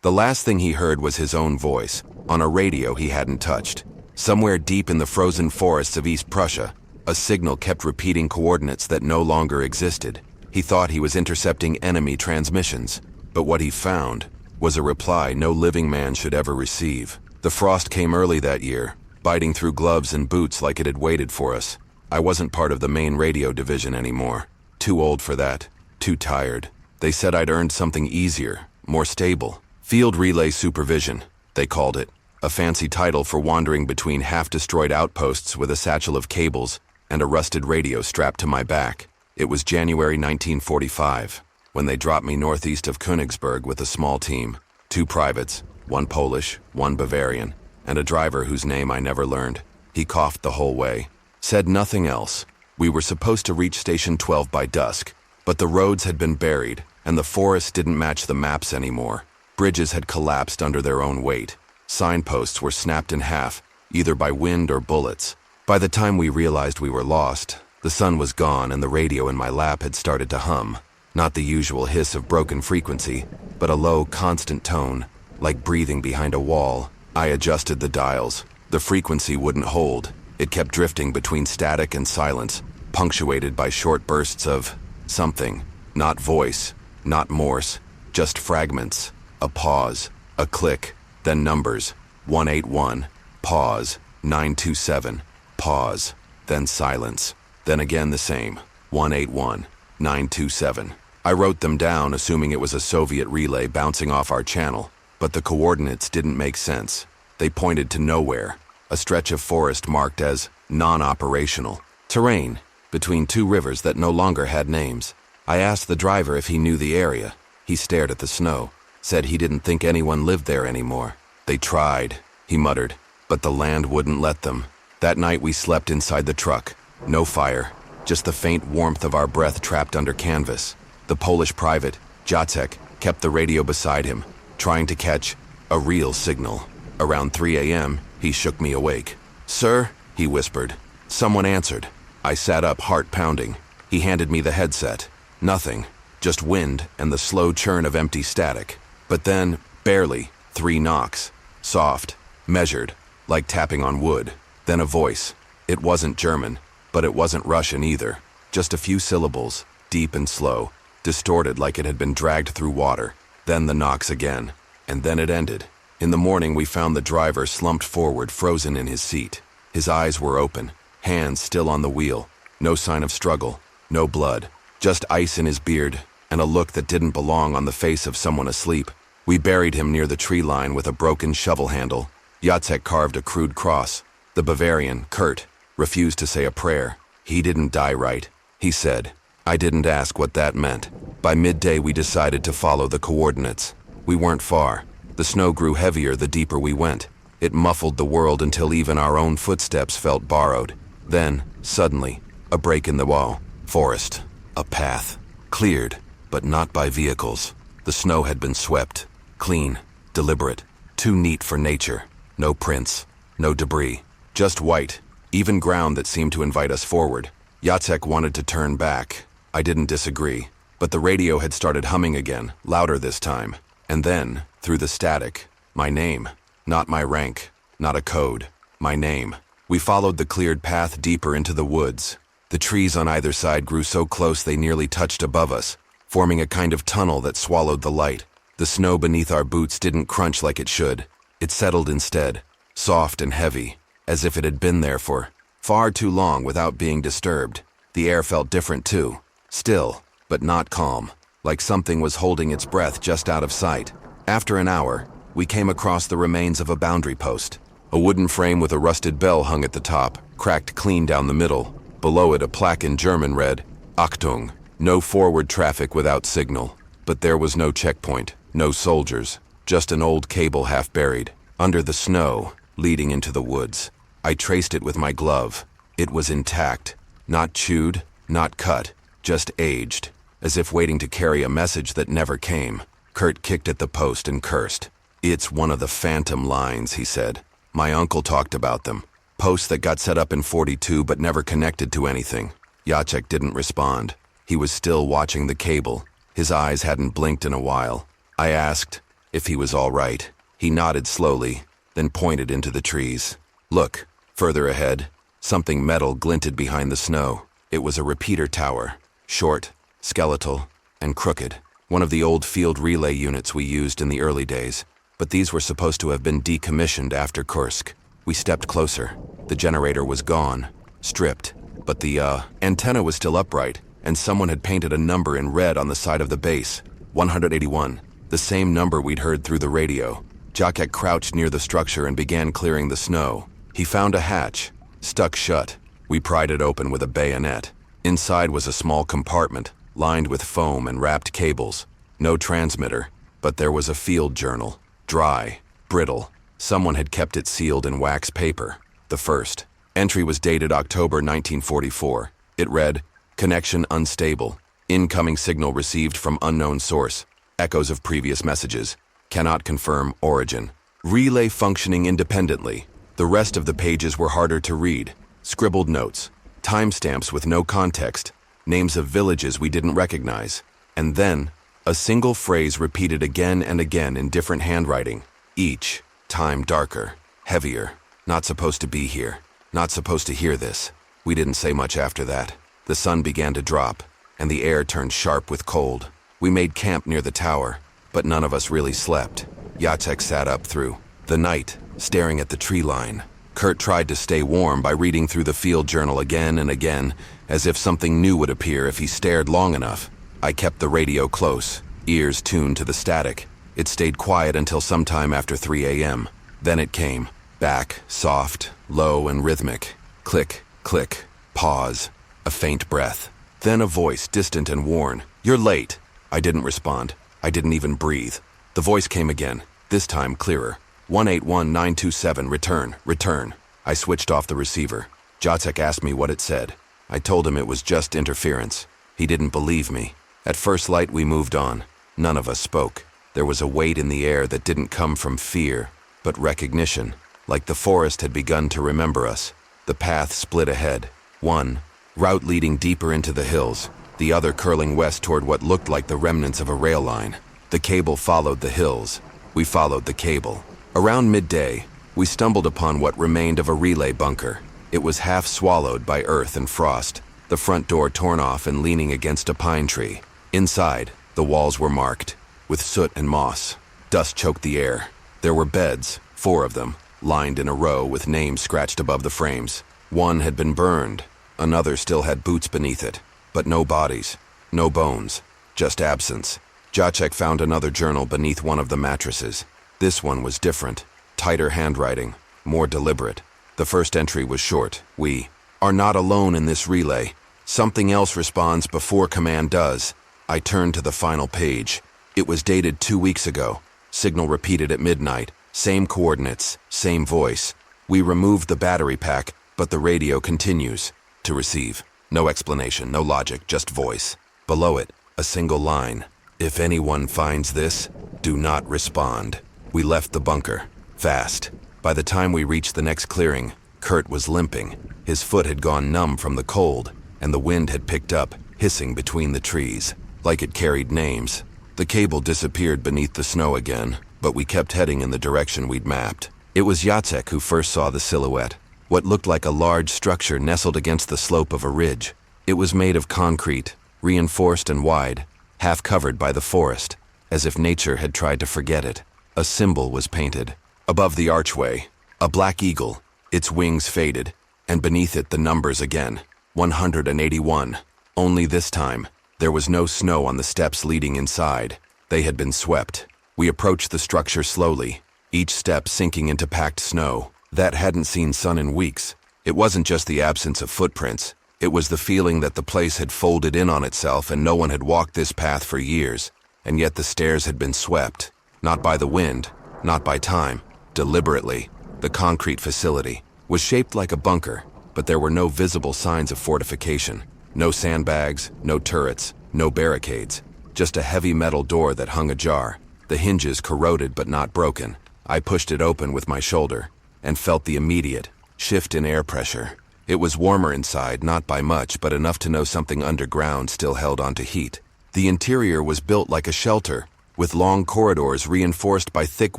The last thing he heard was his own voice, on a radio he hadn't touched. Somewhere deep in the frozen forests of East Prussia, a signal kept repeating coordinates that no longer existed. He thought he was intercepting enemy transmissions, but what he found was a reply no living man should ever receive. The frost came early that year, biting through gloves and boots like it had waited for us. I wasn't part of the main radio division anymore. Too old for that. Too tired. They said I'd earned something easier, more stable. Field Relay Supervision, they called it. A fancy title for wandering between half-destroyed outposts with a satchel of cables and a rusted radio strapped to my back. It was January 1945, when they dropped me northeast of Königsberg with a small team. 2 privates, 1 Polish, 1 Bavarian, and a driver whose name I never learned. He coughed the whole way. Said nothing else. We were supposed to reach Station 12 by dusk, but the roads had been buried, and the forest didn't match the maps anymore. Bridges had collapsed under their own weight. Signposts were snapped in half, either by wind or bullets. By the time we realized we were lost, the sun was gone and the radio in my lap had started to hum. Not the usual hiss of broken frequency, but a low, constant tone, like breathing behind a wall. I adjusted the dials. The frequency wouldn't hold. It kept drifting between static and silence, punctuated by short bursts of something. Not voice, not Morse, just fragments. A pause, a click, then numbers. 181, pause. 927, pause. Then silence. Then again the same. 181, 927. I wrote them down, assuming it was a Soviet relay bouncing off our channel, but the coordinates didn't make sense. They pointed to nowhere, a stretch of forest marked as non-operational. Terrain, between 2 rivers that no longer had names. I asked the driver if he knew the area. He stared at the snow, said he didn't think anyone lived there anymore. They tried, he muttered, but the land wouldn't let them. That night we slept inside the truck. No fire, just the faint warmth of our breath trapped under canvas. The Polish private, Jacek, kept the radio beside him, trying to catch a real signal. Around 3 a.m., he shook me awake. "Sir," he whispered. Someone answered. I sat up, heart pounding. He handed me the headset. Nothing, just wind and the slow churn of empty static. But then, barely, 3 knocks. Soft, measured, like tapping on wood. Then a voice. It wasn't German, but it wasn't Russian either. Just a few syllables, deep and slow, distorted like it had been dragged through water. Then the knocks again, and then it ended. In the morning we found the driver slumped forward, frozen in his seat. His eyes were open, hands still on the wheel. No sign of struggle, no blood, just ice in his beard, and a look that didn't belong on the face of someone asleep. We buried him near the tree line with a broken shovel handle. Jacek carved a crude cross. The Bavarian, Kurt, refused to say a prayer. He didn't die right, he said. I didn't ask what that meant. By midday we decided to follow the coordinates. We weren't far. The snow grew heavier the deeper we went. It muffled the world until even our own footsteps felt borrowed. Then, suddenly, a break in the wall. Forest. A path. Cleared, but not by vehicles. The snow had been swept. Clean. Deliberate. Too neat for nature. No prints. No debris. Just white. Even ground that seemed to invite us forward. Jacek wanted to turn back. I didn't disagree. But the radio had started humming again, louder this time. And then, through the static, my name. Not my rank. Not a code. My name. We followed the cleared path deeper into the woods. The trees on either side grew so close they nearly touched above us, forming a kind of tunnel that swallowed the light. The snow beneath our boots didn't crunch like it should. It settled instead, soft and heavy, as if it had been there for far too long without being disturbed. The air felt different too. Still, but not calm, like something was holding its breath just out of sight. After an hour, we came across the remains of a boundary post. A wooden frame with a rusted bell hung at the top, cracked clean down the middle. Below it, a plaque in German read, Achtung, no forward traffic without signal. But there was no checkpoint, no soldiers, just an old cable half buried, under the snow, leading into the woods. I traced it with my glove. It was intact, not chewed, not cut, just aged, as if waiting to carry a message that never came. Kurt kicked at the post and cursed. It's one of the phantom lines, he said. My uncle talked about them. Posts that got set up in 42 but never connected to anything. Jacek didn't respond. He was still watching the cable. His eyes hadn't blinked in a while. I asked, if he was all right. He nodded slowly, then pointed into the trees. Look, further ahead, something metal glinted behind the snow. It was a repeater tower, short, skeletal, and crooked. One of the old field relay units we used in the early days, but these were supposed to have been decommissioned after Kursk. We stepped closer. The generator was gone, stripped, but the antenna was still upright, and someone had painted a number in red on the side of the base, 181, the same number we'd heard through the radio. Jacek crouched near the structure and began clearing the snow. He found a hatch, stuck shut. We pried it open with a bayonet. Inside was a small compartment, lined with foam and wrapped cables. No transmitter, but there was a field journal, dry, brittle. Someone had kept it sealed in wax paper. The first entry was dated October 1944. It read, "Connection unstable. Incoming signal received from unknown source. Echoes of previous messages. Cannot confirm origin. Relay functioning independently." The rest of the pages were harder to read. Scribbled notes, timestamps with no context, names of villages we didn't recognize. And then, a single phrase repeated again and again in different handwriting. Each time darker, heavier. Not supposed to be here. Not supposed to hear this. We didn't say much after that. The sun began to drop, and the air turned sharp with cold. We made camp near the tower, but none of us really slept. Jacek sat up through the night, staring at the tree line. Kurt tried to stay warm by reading through the field journal again and again, as if something new would appear if he stared long enough. I kept the radio close, ears tuned to the static. It stayed quiet until sometime after 3 a.m. Then it came. Back, soft, low and rhythmic. Click, click, pause, a faint breath. Then a voice, distant and worn. "You're late." I didn't respond. I didn't even breathe. The voice came again, this time clearer. 181927, return, return. I switched off the receiver. Jacek asked me what it said. I told him it was just interference. He didn't believe me. At first light we moved on. None of us spoke. There was a weight in the air that didn't come from fear, but recognition. Like the forest had begun to remember us. The path split ahead. One route leading deeper into the hills, the other curling west toward what looked like the remnants of a rail line. The cable followed the hills. We followed the cable. Around midday, we stumbled upon what remained of a relay bunker. It was half swallowed by earth and frost, the front door torn off and leaning against a pine tree. Inside, the walls were marked, with soot and moss. Dust choked the air. There were beds, 4 of them, lined in a row with names scratched above the frames. One had been burned. Another still had boots beneath it. But no bodies, no bones, just absence. Jacek found another journal beneath one of the mattresses. This one was different, tighter handwriting, more deliberate. The first entry was short. "We are not alone in this relay. Something else responds before command does." I turned to the final page. It was dated 2 weeks ago. Signal repeated at midnight. Same coordinates, same voice. We removed the battery pack, but the radio continues. To receive. No explanation, no logic, just voice. Below it, a single line. "If anyone finds this, do not respond." We left the bunker, fast. By the time we reached the next clearing, Kurt was limping. His foot had gone numb from the cold, and the wind had picked up, hissing between the trees, like it carried names. The cable disappeared beneath the snow again, but we kept heading in the direction we'd mapped. It was Jacek who first saw the silhouette, what looked like a large structure nestled against the slope of a ridge. It was made of concrete, reinforced and wide, half covered by the forest, as if nature had tried to forget it. A symbol was painted. Above the archway, a black eagle, its wings faded, and beneath it the numbers again, 181. Only this time, there was no snow on the steps leading inside. They had been swept. We approached the structure slowly, each step sinking into packed snow that hadn't seen sun in weeks. It wasn't just the absence of footprints. It was the feeling that the place had folded in on itself and no one had walked this path for years. And yet the stairs had been swept. Not by the wind, not by time, deliberately. The concrete facility was shaped like a bunker, but there were no visible signs of fortification. No sandbags, no turrets, no barricades. Just a heavy metal door that hung ajar, the hinges corroded but not broken. I pushed it open with my shoulder and felt the immediate shift in air pressure. It was warmer inside, not by much, but enough to know something underground still held onto heat. The interior was built like a shelter, with long corridors reinforced by thick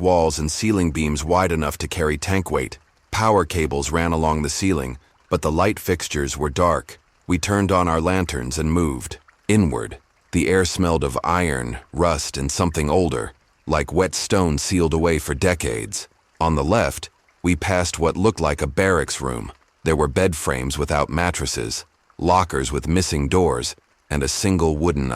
walls and ceiling beams wide enough to carry tank weight. Power cables ran along the ceiling, but the light fixtures were dark. We turned on our lanterns and moved. Inward, the air smelled of iron, rust, and something older, like wet stone sealed away for decades. On the left, we passed what looked like a barracks room. There were bed frames without mattresses, lockers with missing doors, and a single wooden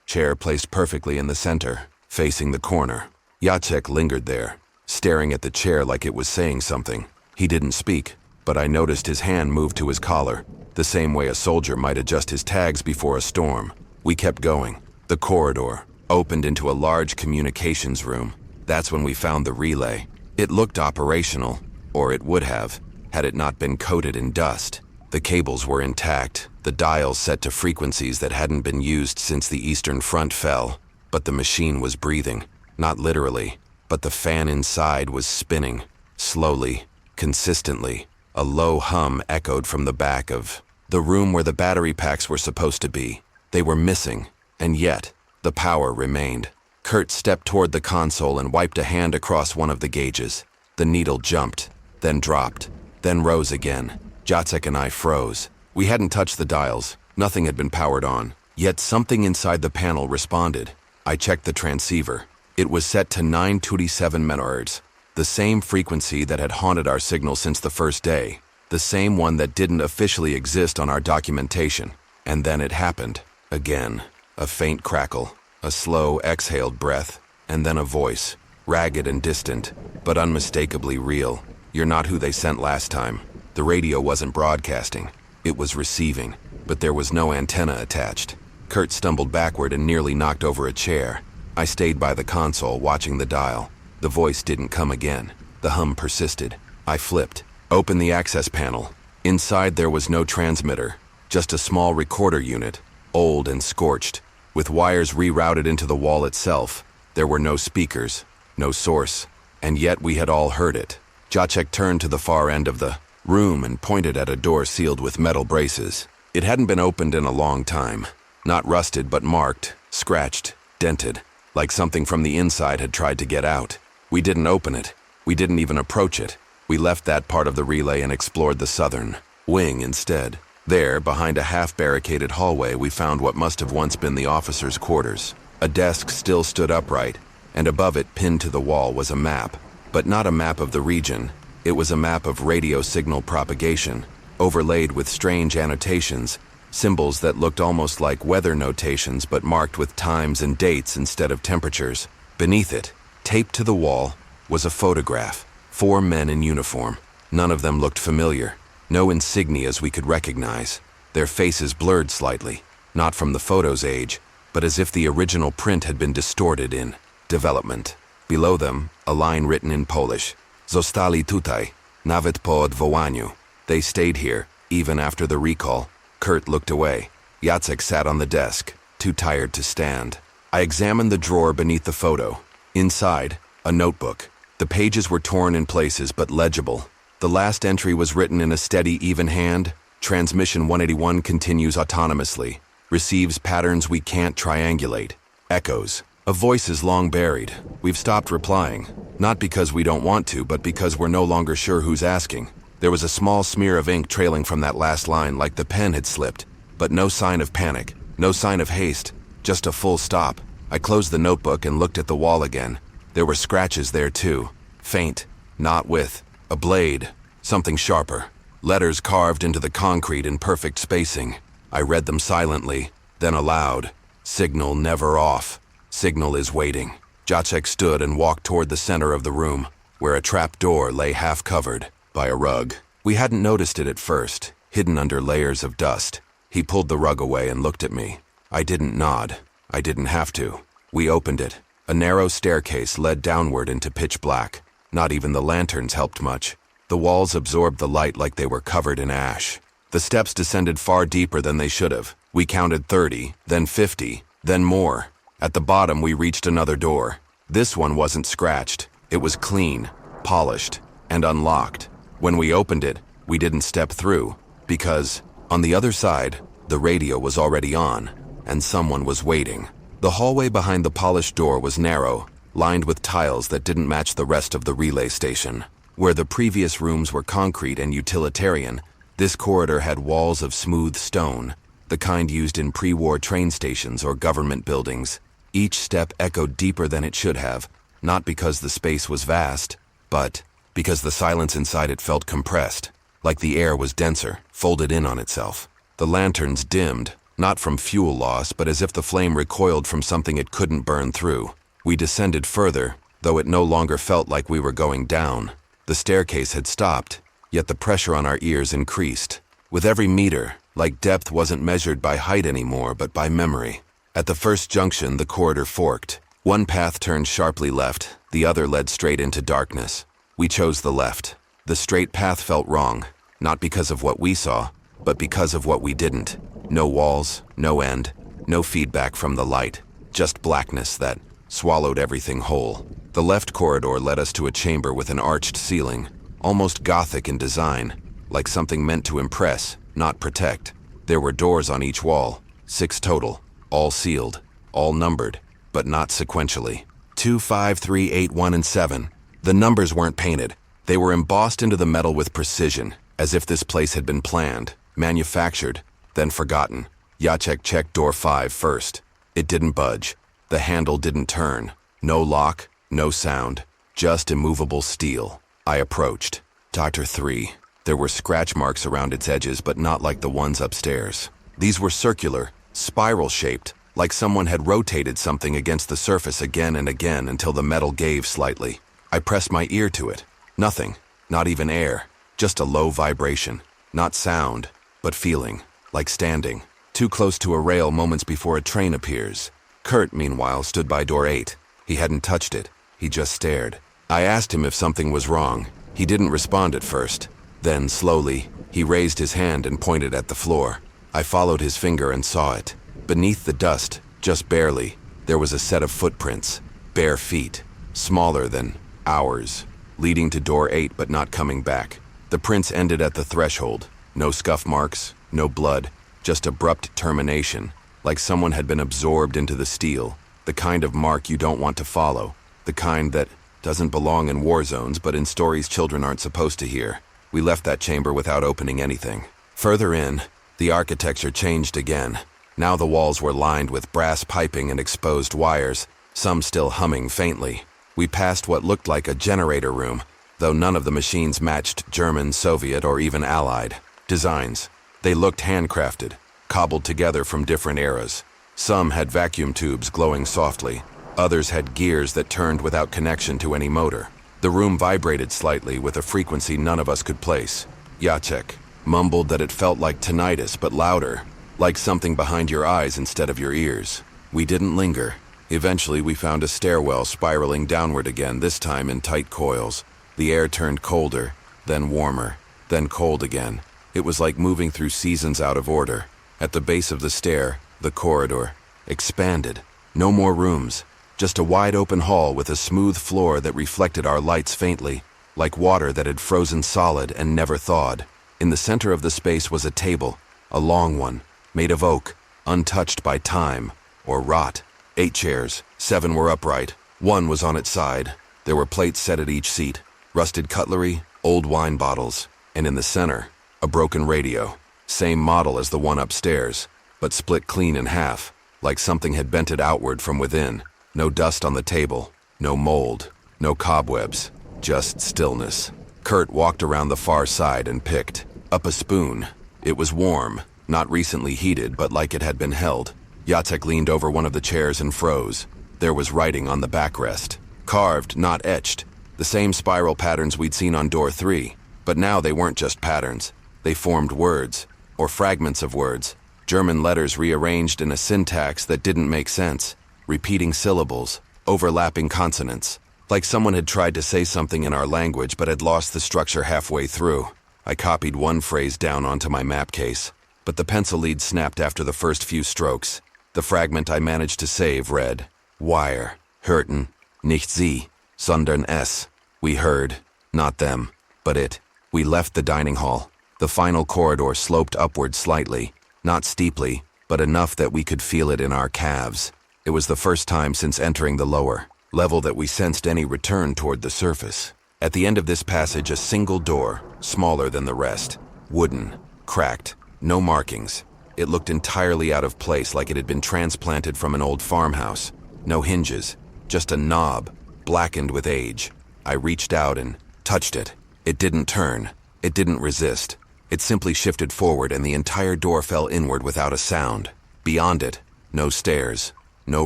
chair placed perfectly in the center, facing the corner. Jacek lingered there, staring at the chair like it was saying something. He didn't speak, but I noticed his hand move to his collar, the same way a soldier might adjust his tags before a storm. We kept going. The corridor opened into a large communications room. That's when we found the relay. It looked operational, or it would have, had it not been coated in dust. The cables were intact, the dials set to frequencies that hadn't been used since the Eastern Front fell. But the machine was breathing, not literally, but the fan inside was spinning, slowly, consistently. A low hum echoed from the back of the room where the battery packs were supposed to be. They were missing, and yet, the power remained. Kurt stepped toward the console and wiped a hand across one of the gauges. The needle jumped, then dropped, then rose again. Jacek and I froze. We hadn't touched the dials. Nothing had been powered on. Yet something inside the panel responded. I checked the transceiver. It was set to 927 MHz, the same frequency that had haunted our signal since the first day, the same one that didn't officially exist on our documentation. And then it happened. Again, a faint crackle, a slow, exhaled breath, and then a voice, ragged and distant, but unmistakably real. "You're not who they sent last time." The radio wasn't broadcasting. It was receiving, but there was no antenna attached. Kurt stumbled backward and nearly knocked over a chair. I stayed by the console, watching the dial. The voice didn't come again. The hum persisted. I flipped, opened the access panel. Inside there was no transmitter, just a small recorder unit, old and scorched, with wires rerouted into the wall itself. There were no speakers, no source, and yet we had all heard it. Jacek turned to the far end of the room and pointed at a door sealed with metal braces. It hadn't been opened in a long time. Not rusted, but marked, scratched, dented, like something from the inside had tried to get out. We didn't open it. We didn't even approach it. We left that part of the relay and explored the southern wing instead. There, behind a half-barricaded hallway, we found what must have once been the officers' quarters. A desk still stood upright, and above it, pinned to the wall, was a map. But not a map of the region. It was a map of radio signal propagation, overlaid with strange annotations, symbols that looked almost like weather notations but marked with times and dates instead of temperatures. Beneath it, taped to the wall, was a photograph. 4 men in uniform. None of them looked familiar. No insignias we could recognize. Their faces blurred slightly, not from the photo's age, but as if the original print had been distorted in development. Below them, a line written in Polish. Zostali tutaj, nawet po odwołaniu. They stayed here, even after the recall. Kurt looked away. Jacek sat on the desk, too tired to stand. I examined the drawer beneath the photo. Inside, a notebook. The pages were torn in places but legible. The last entry was written in a steady, even hand. Transmission 181 continues autonomously. Receives patterns we can't triangulate. Echoes. A voice is long buried. We've stopped replying. Not because we don't want to, but because we're no longer sure who's asking. There was a small smear of ink trailing from that last line, like the pen had slipped. But no sign of panic. No sign of haste. Just a full stop. I closed the notebook and looked at the wall again. There were scratches there too. Faint. Not with a blade. Something sharper. Letters carved into the concrete in perfect spacing. I read them silently, then aloud. Signal never off. Signal is waiting. Jacek stood and walked toward the center of the room, where a trap door lay half-covered by a rug. We hadn't noticed it at first, hidden under layers of dust. He pulled the rug away and looked at me. I didn't nod. I didn't have to. We opened it. A narrow staircase led downward into pitch black. Not even the lanterns helped much. The walls absorbed the light like they were covered in ash. The steps descended far deeper than they should have. We counted 30, then 50, then more. At the bottom, we reached another door. This one wasn't scratched. It was clean, polished, and unlocked. When we opened it, we didn't step through, because, on the other side, the radio was already on, and someone was waiting. The hallway behind the polished door was narrow, lined with tiles that didn't match the rest of the relay station. Where the previous rooms were concrete and utilitarian, this corridor had walls of smooth stone, the kind used in pre-war train stations or government buildings. Each step echoed deeper than it should have, not because the space was vast, but because the silence inside it felt compressed, like the air was denser, folded in on itself. The lanterns dimmed, not from fuel loss, but as if the flame recoiled from something it couldn't burn through. We descended further, though it no longer felt like we were going down. The staircase had stopped, yet the pressure on our ears increased. With every meter, like depth wasn't measured by height anymore, but by memory. At the first junction, the corridor forked. One path turned sharply left, the other led straight into darkness. We chose the left. The straight path felt wrong, not because of what we saw, but because of what we didn't. No walls, no end, no feedback from the light, just blackness that swallowed everything whole. The left corridor led us to a chamber with an arched ceiling, almost Gothic in design, like something meant to impress, not protect. There were doors on each wall, 6 total, all sealed, all numbered, but not sequentially. 2, 5, 3, 8, 1, and 7. The numbers weren't painted. They were embossed into the metal with precision, as if this place had been planned, manufactured, then forgotten. Jacek checked door 5 first. It didn't budge. The handle didn't turn. No lock, no sound, just immovable steel. I approached. Doctor 3. There were scratch marks around its edges, but not like the ones upstairs. These were circular, spiral-shaped, like someone had rotated something against the surface again and again until the metal gave slightly. I pressed my ear to it. Nothing, not even air, just a low vibration. Not sound, but feeling, like standing. Too close to a rail moments before a train appears. Kurt, meanwhile, stood by door 8. He hadn't touched it. He just stared. I asked him if something was wrong. He didn't respond at first. Then, slowly, he raised his hand and pointed at the floor. I followed his finger and saw it. Beneath the dust, just barely, there was a set of footprints. Bare feet, smaller than ours, leading to door 8 but not coming back. The prints ended at the threshold. No scuff marks, no blood, just abrupt termination, like someone had been absorbed into the steel. The kind of mark you don't want to follow. The kind that doesn't belong in war zones, but in stories children aren't supposed to hear. We left that chamber without opening anything. Further in, the architecture changed again. Now the walls were lined with brass piping and exposed wires, some still humming faintly. We passed what looked like a generator room, though none of the machines matched German, Soviet, or even Allied designs. They looked handcrafted, cobbled together from different eras. Some had vacuum tubes glowing softly. Others had gears that turned without connection to any motor. The room vibrated slightly with a frequency none of us could place. Jacek mumbled that it felt like tinnitus, but louder, like something behind your eyes instead of your ears. We didn't linger. Eventually, we found a stairwell spiraling downward again, this time in tight coils. The air turned colder, then warmer, then cold again. It was like moving through seasons out of order. At the base of the stair, the corridor expanded. No more rooms, just a wide-open hall with a smooth floor that reflected our lights faintly, like water that had frozen solid and never thawed. In the center of the space was a table, a long one, made of oak, untouched by time or rot. 8 chairs, 7 were upright, 1 was on its side. There were plates set at each seat, rusted cutlery, old wine bottles, and in the center, a broken radio. Same model as the one upstairs, but split clean in half, like something had bent it outward from within. No dust on the table, no mold, no cobwebs, just stillness. Kurt walked around the far side and picked up a spoon. It was warm, not recently heated, but like it had been held. Jacek leaned over one of the chairs and froze. There was writing on the backrest. Carved, not etched. The same spiral patterns we'd seen on door 3. But now they weren't just patterns. They formed words, or fragments of words. German letters rearranged in a syntax that didn't make sense. Repeating syllables, overlapping consonants. Like someone had tried to say something in our language but had lost the structure halfway through. I copied one phrase down onto my map case, but the pencil lead snapped after the first few strokes. The fragment I managed to save read, Wire, hörten, nicht sie, sondern es. We heard, not them, but it. We left the dining hall. The final corridor sloped upward slightly, not steeply, but enough that we could feel it in our calves. It was the first time since entering the lower level that we sensed any return toward the surface. At the end of this passage, a single door, smaller than the rest, wooden, cracked, no markings. It looked entirely out of place, like it had been transplanted from an old farmhouse. No hinges, just a knob, blackened with age. I reached out and touched it. It didn't turn. It didn't resist. It simply shifted forward, and the entire door fell inward without a sound. Beyond it, no stairs, no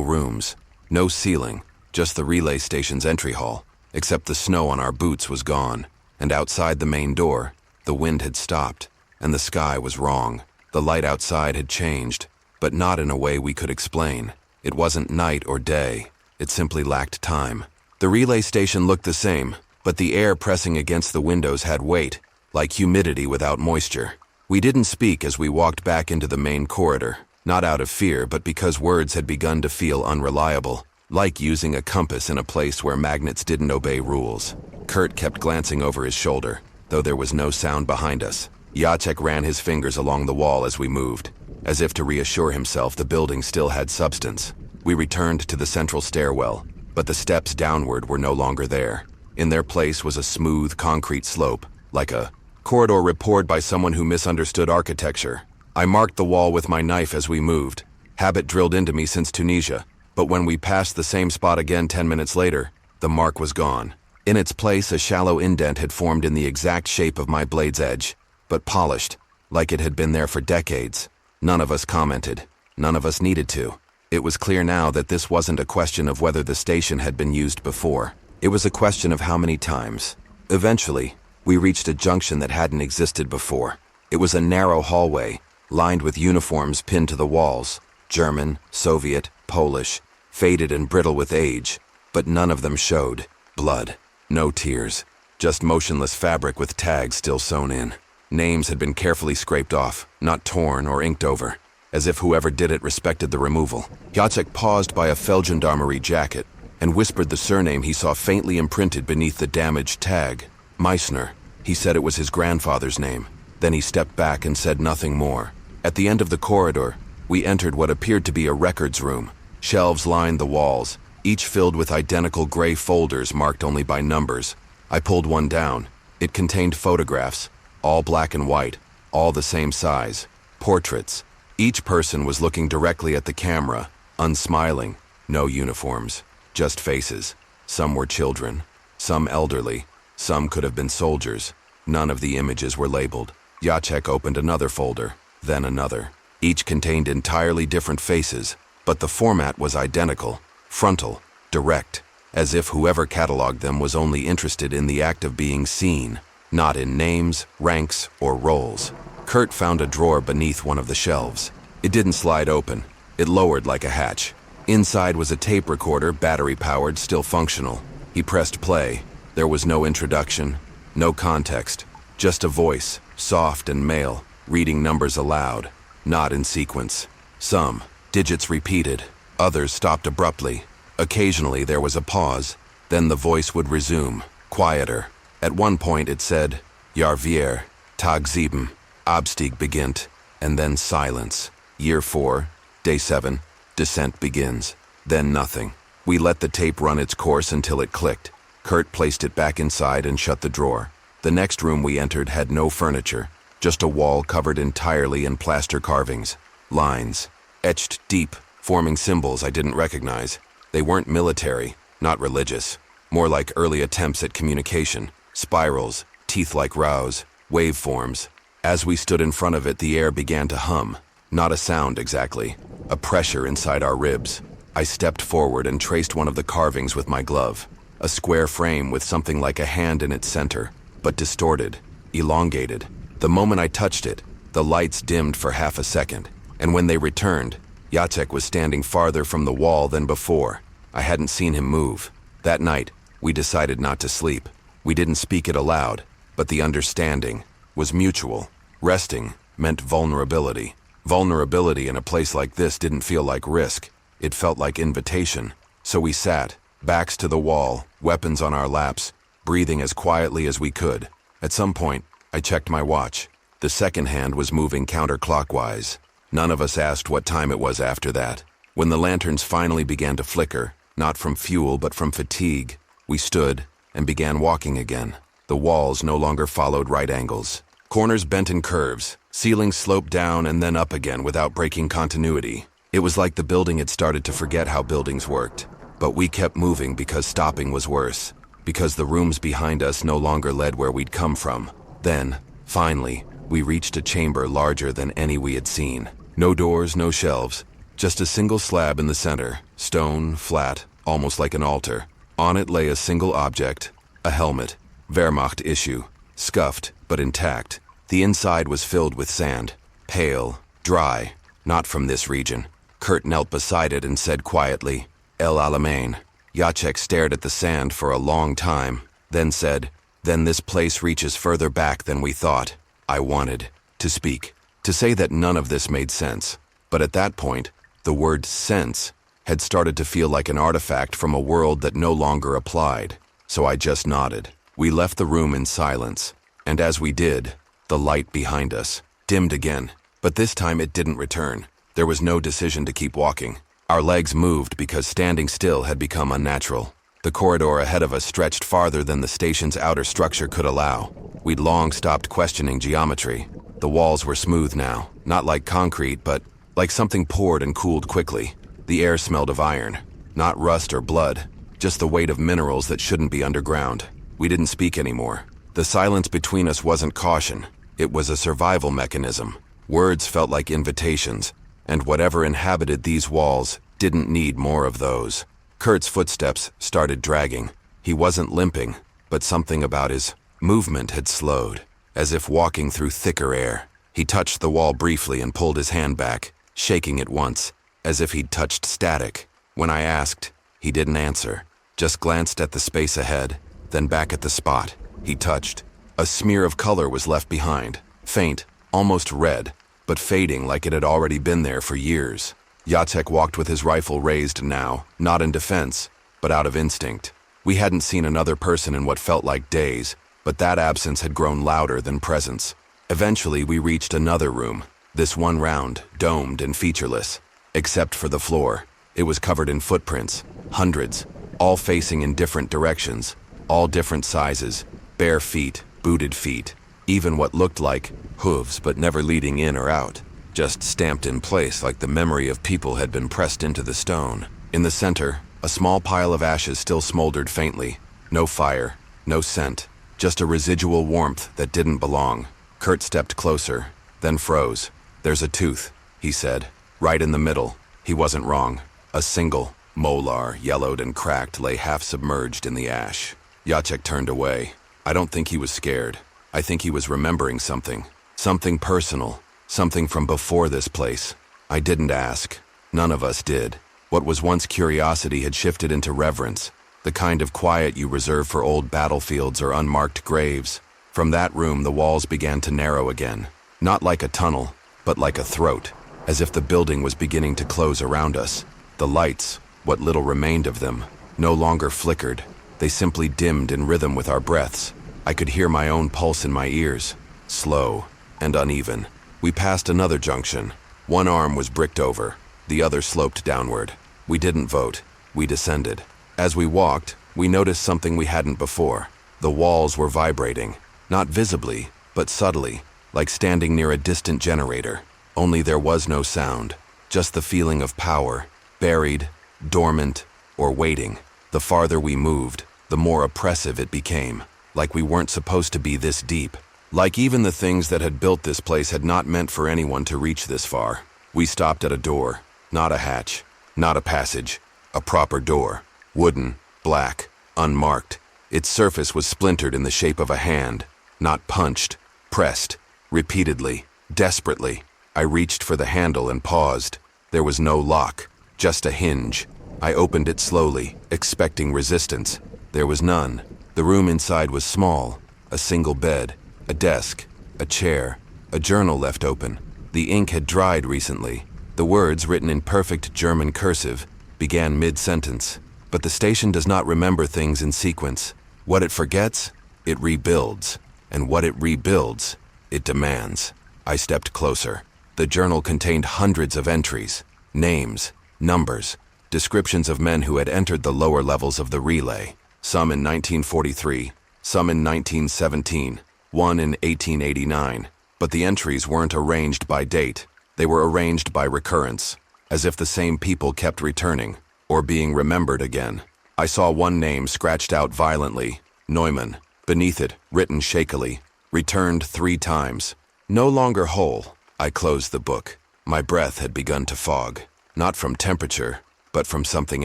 rooms, no ceiling, just the relay station's entry hall. Except the snow on our boots was gone, and outside the main door, the wind had stopped, and the sky was wrong. The light outside had changed, but not in a way we could explain. It wasn't night or day. It simply lacked time. The relay station looked the same, but the air pressing against the windows had weight, like humidity without moisture. We didn't speak as we walked back into the main corridor, not out of fear, but because words had begun to feel unreliable, like using a compass in a place where magnets didn't obey rules. Kurt kept glancing over his shoulder, though there was no sound behind us. Jacek ran his fingers along the wall as we moved, as if to reassure himself the building still had substance. We returned to the central stairwell, but the steps downward were no longer there. In their place was a smooth concrete slope, like a corridor repoured by someone who misunderstood architecture. I marked the wall with my knife as we moved. Habit drilled into me since Tunisia, but when we passed the same spot again 10 minutes later, the mark was gone. In its place, a shallow indent had formed in the exact shape of my blade's edge, but polished, like it had been there for decades. None of us commented. None of us needed to. It was clear now that this wasn't a question of whether the station had been used before. It was a question of how many times. Eventually, we reached a junction that hadn't existed before. It was a narrow hallway, lined with uniforms pinned to the walls. German, Soviet, Polish, faded and brittle with age, but none of them showed blood. No tears, just motionless fabric with tags still sewn in. Names had been carefully scraped off, not torn or inked over, as if whoever did it respected the removal. Jacek paused by a Feldgendarmerie jacket and whispered the surname he saw faintly imprinted beneath the damaged tag. Meissner. He said it was his grandfather's name. Then he stepped back and said nothing more. At the end of the corridor, we entered what appeared to be a records room. Shelves lined the walls, each filled with identical gray folders marked only by numbers. I pulled one down. It contained photographs, all black and white, all the same size. Portraits. Each person was looking directly at the camera, unsmiling. No uniforms, just faces. Some were children, some elderly, some could have been soldiers. None of the images were labeled. Jacek opened another folder, then another. Each contained entirely different faces, but the format was identical, frontal, direct, as if whoever cataloged them was only interested in the act of being seen, not in names, ranks, or roles. Kurt found a drawer beneath one of the shelves. It didn't slide open. It lowered like a hatch. Inside was a tape recorder, battery-powered, still functional. He pressed play. There was no introduction, no context, just a voice, soft and male, reading numbers aloud, not in sequence. Some digits repeated, others stopped abruptly. Occasionally there was a pause, then the voice would resume, quieter. At one point it said, Jahr 4, Tag 7, Abstieg beginnt, and then silence. Year 4, Day 7, descent begins. Then nothing. We let the tape run its course until it clicked. Kurt placed it back inside and shut the drawer. The next room we entered had no furniture, just a wall covered entirely in plaster carvings. Lines, etched deep, forming symbols I didn't recognize. They weren't military, not religious, more like early attempts at communication. Spirals, teeth-like rows, waveforms. As we stood in front of it, the air began to hum. Not a sound exactly, a pressure inside our ribs. I stepped forward and traced one of the carvings with my glove. A square frame with something like a hand in its center, but distorted, elongated. The moment I touched it, the lights dimmed for half a second, and when they returned, Jacek was standing farther from the wall than before. I hadn't seen him move. That night, we decided not to sleep. We didn't speak it aloud, but the understanding was mutual. Resting meant vulnerability. Vulnerability in a place like this didn't feel like risk. It felt like invitation. So we sat, backs to the wall, weapons on our laps, breathing as quietly as we could. At some point, I checked my watch. The second hand was moving counterclockwise. None of us asked what time it was after that. When the lanterns finally began to flicker, not from fuel but from fatigue, we stood and began walking again. The walls no longer followed right angles. Corners bent in curves, ceilings sloped down and then up again without breaking continuity. It was like the building had started to forget how buildings worked. But we kept moving because stopping was worse, because the rooms behind us no longer led where we'd come from. Then, finally, we reached a chamber larger than any we had seen. No doors, no shelves, just a single slab in the center, stone, flat, almost like an altar. On it lay a single object, a helmet, Wehrmacht issue, scuffed but intact. The inside was filled with sand, pale, dry, not from this region. Kurt knelt beside it and said quietly, El Alamein. Jacek stared at the sand for a long time, then said, Then this place reaches further back than we thought. I wanted to speak, to say that none of this made sense. But at that point, the word sense had started to feel like an artifact from a world that no longer applied. So I just nodded. We left the room in silence, and as we did, the light behind us dimmed again, but this time it didn't return. There was no decision to keep walking. Our legs moved because standing still had become unnatural. The corridor ahead of us stretched farther than the station's outer structure could allow. We'd long stopped questioning geometry. The walls were smooth now, not like concrete, but like something poured and cooled quickly. The air smelled of iron, not rust or blood, just the weight of minerals that shouldn't be underground. We didn't speak anymore. The silence between us wasn't caution. It was a survival mechanism. Words felt like invitations, and whatever inhabited these walls didn't need more of those. Kurt's footsteps started dragging. He wasn't limping, but something about his movement had slowed, as if walking through thicker air. He touched the wall briefly and pulled his hand back, shaking it once, as if he'd touched static. When I asked, he didn't answer, just glanced at the space ahead, then back at the spot he touched. A smear of color was left behind, faint, almost red, but fading like it had already been there for years. Jacek walked with his rifle raised now, not in defense, but out of instinct. We hadn't seen another person in what felt like days, but that absence had grown louder than presence. Eventually, we reached another room, this one round, domed and featureless. Except for the floor, it was covered in footprints, hundreds, all facing in different directions, all different sizes, bare feet, booted feet, even what looked like hooves but never leading in or out, just stamped in place like the memory of people had been pressed into the stone. In the center, a small pile of ashes still smoldered faintly. No fire, no scent, just a residual warmth that didn't belong. Kurt stepped closer, then froze. There's a tooth, he said, right in the middle. He wasn't wrong. A single molar, yellowed and cracked, lay half submerged in the ash. Jacek turned away. I don't think he was scared. I think he was remembering something. Something personal. Something from before this place. I didn't ask. None of us did. What was once curiosity had shifted into reverence, the kind of quiet you reserve for old battlefields or unmarked graves. From that room, the walls began to narrow again. Not like a tunnel, but like a throat, as if the building was beginning to close around us. The lights, what little remained of them, no longer flickered. They simply dimmed in rhythm with our breaths. I could hear my own pulse in my ears, slow and uneven. We passed another junction. One arm was bricked over, the other sloped downward. We didn't vote. We descended. As we walked, we noticed something we hadn't before. The walls were vibrating, not visibly, but subtly, like standing near a distant generator. Only there was no sound, just the feeling of power, buried, dormant, or waiting. The farther we moved, the more oppressive it became, like we weren't supposed to be this deep. Like even the things that had built this place had not meant for anyone to reach this far. We stopped at a door, not a hatch, not a passage, a proper door. Wooden, black, unmarked. Its surface was splintered in the shape of a hand, not punched, pressed, repeatedly, desperately. I reached for the handle and paused. There was no lock, just a hinge. I opened it slowly, expecting resistance. There was none. The room inside was small, a single bed, a desk, a chair, a journal left open. The ink had dried recently. The words, written in perfect German cursive, began mid-sentence. But the station does not remember things in sequence. What it forgets, it rebuilds. And what it rebuilds, it demands. I stepped closer. The journal contained hundreds of entries, names, Numbers. Descriptions of men who had entered the lower levels of the relay. Some in 1943, some in 1917, one in 1889. But the entries weren't arranged by date. They were arranged by recurrence, as if the same people kept returning, or being remembered again. I saw one name scratched out violently, Neumann. Beneath it, written shakily, returned 3 times. No longer whole. I closed the book. My breath had begun to fog, not from temperature, but from something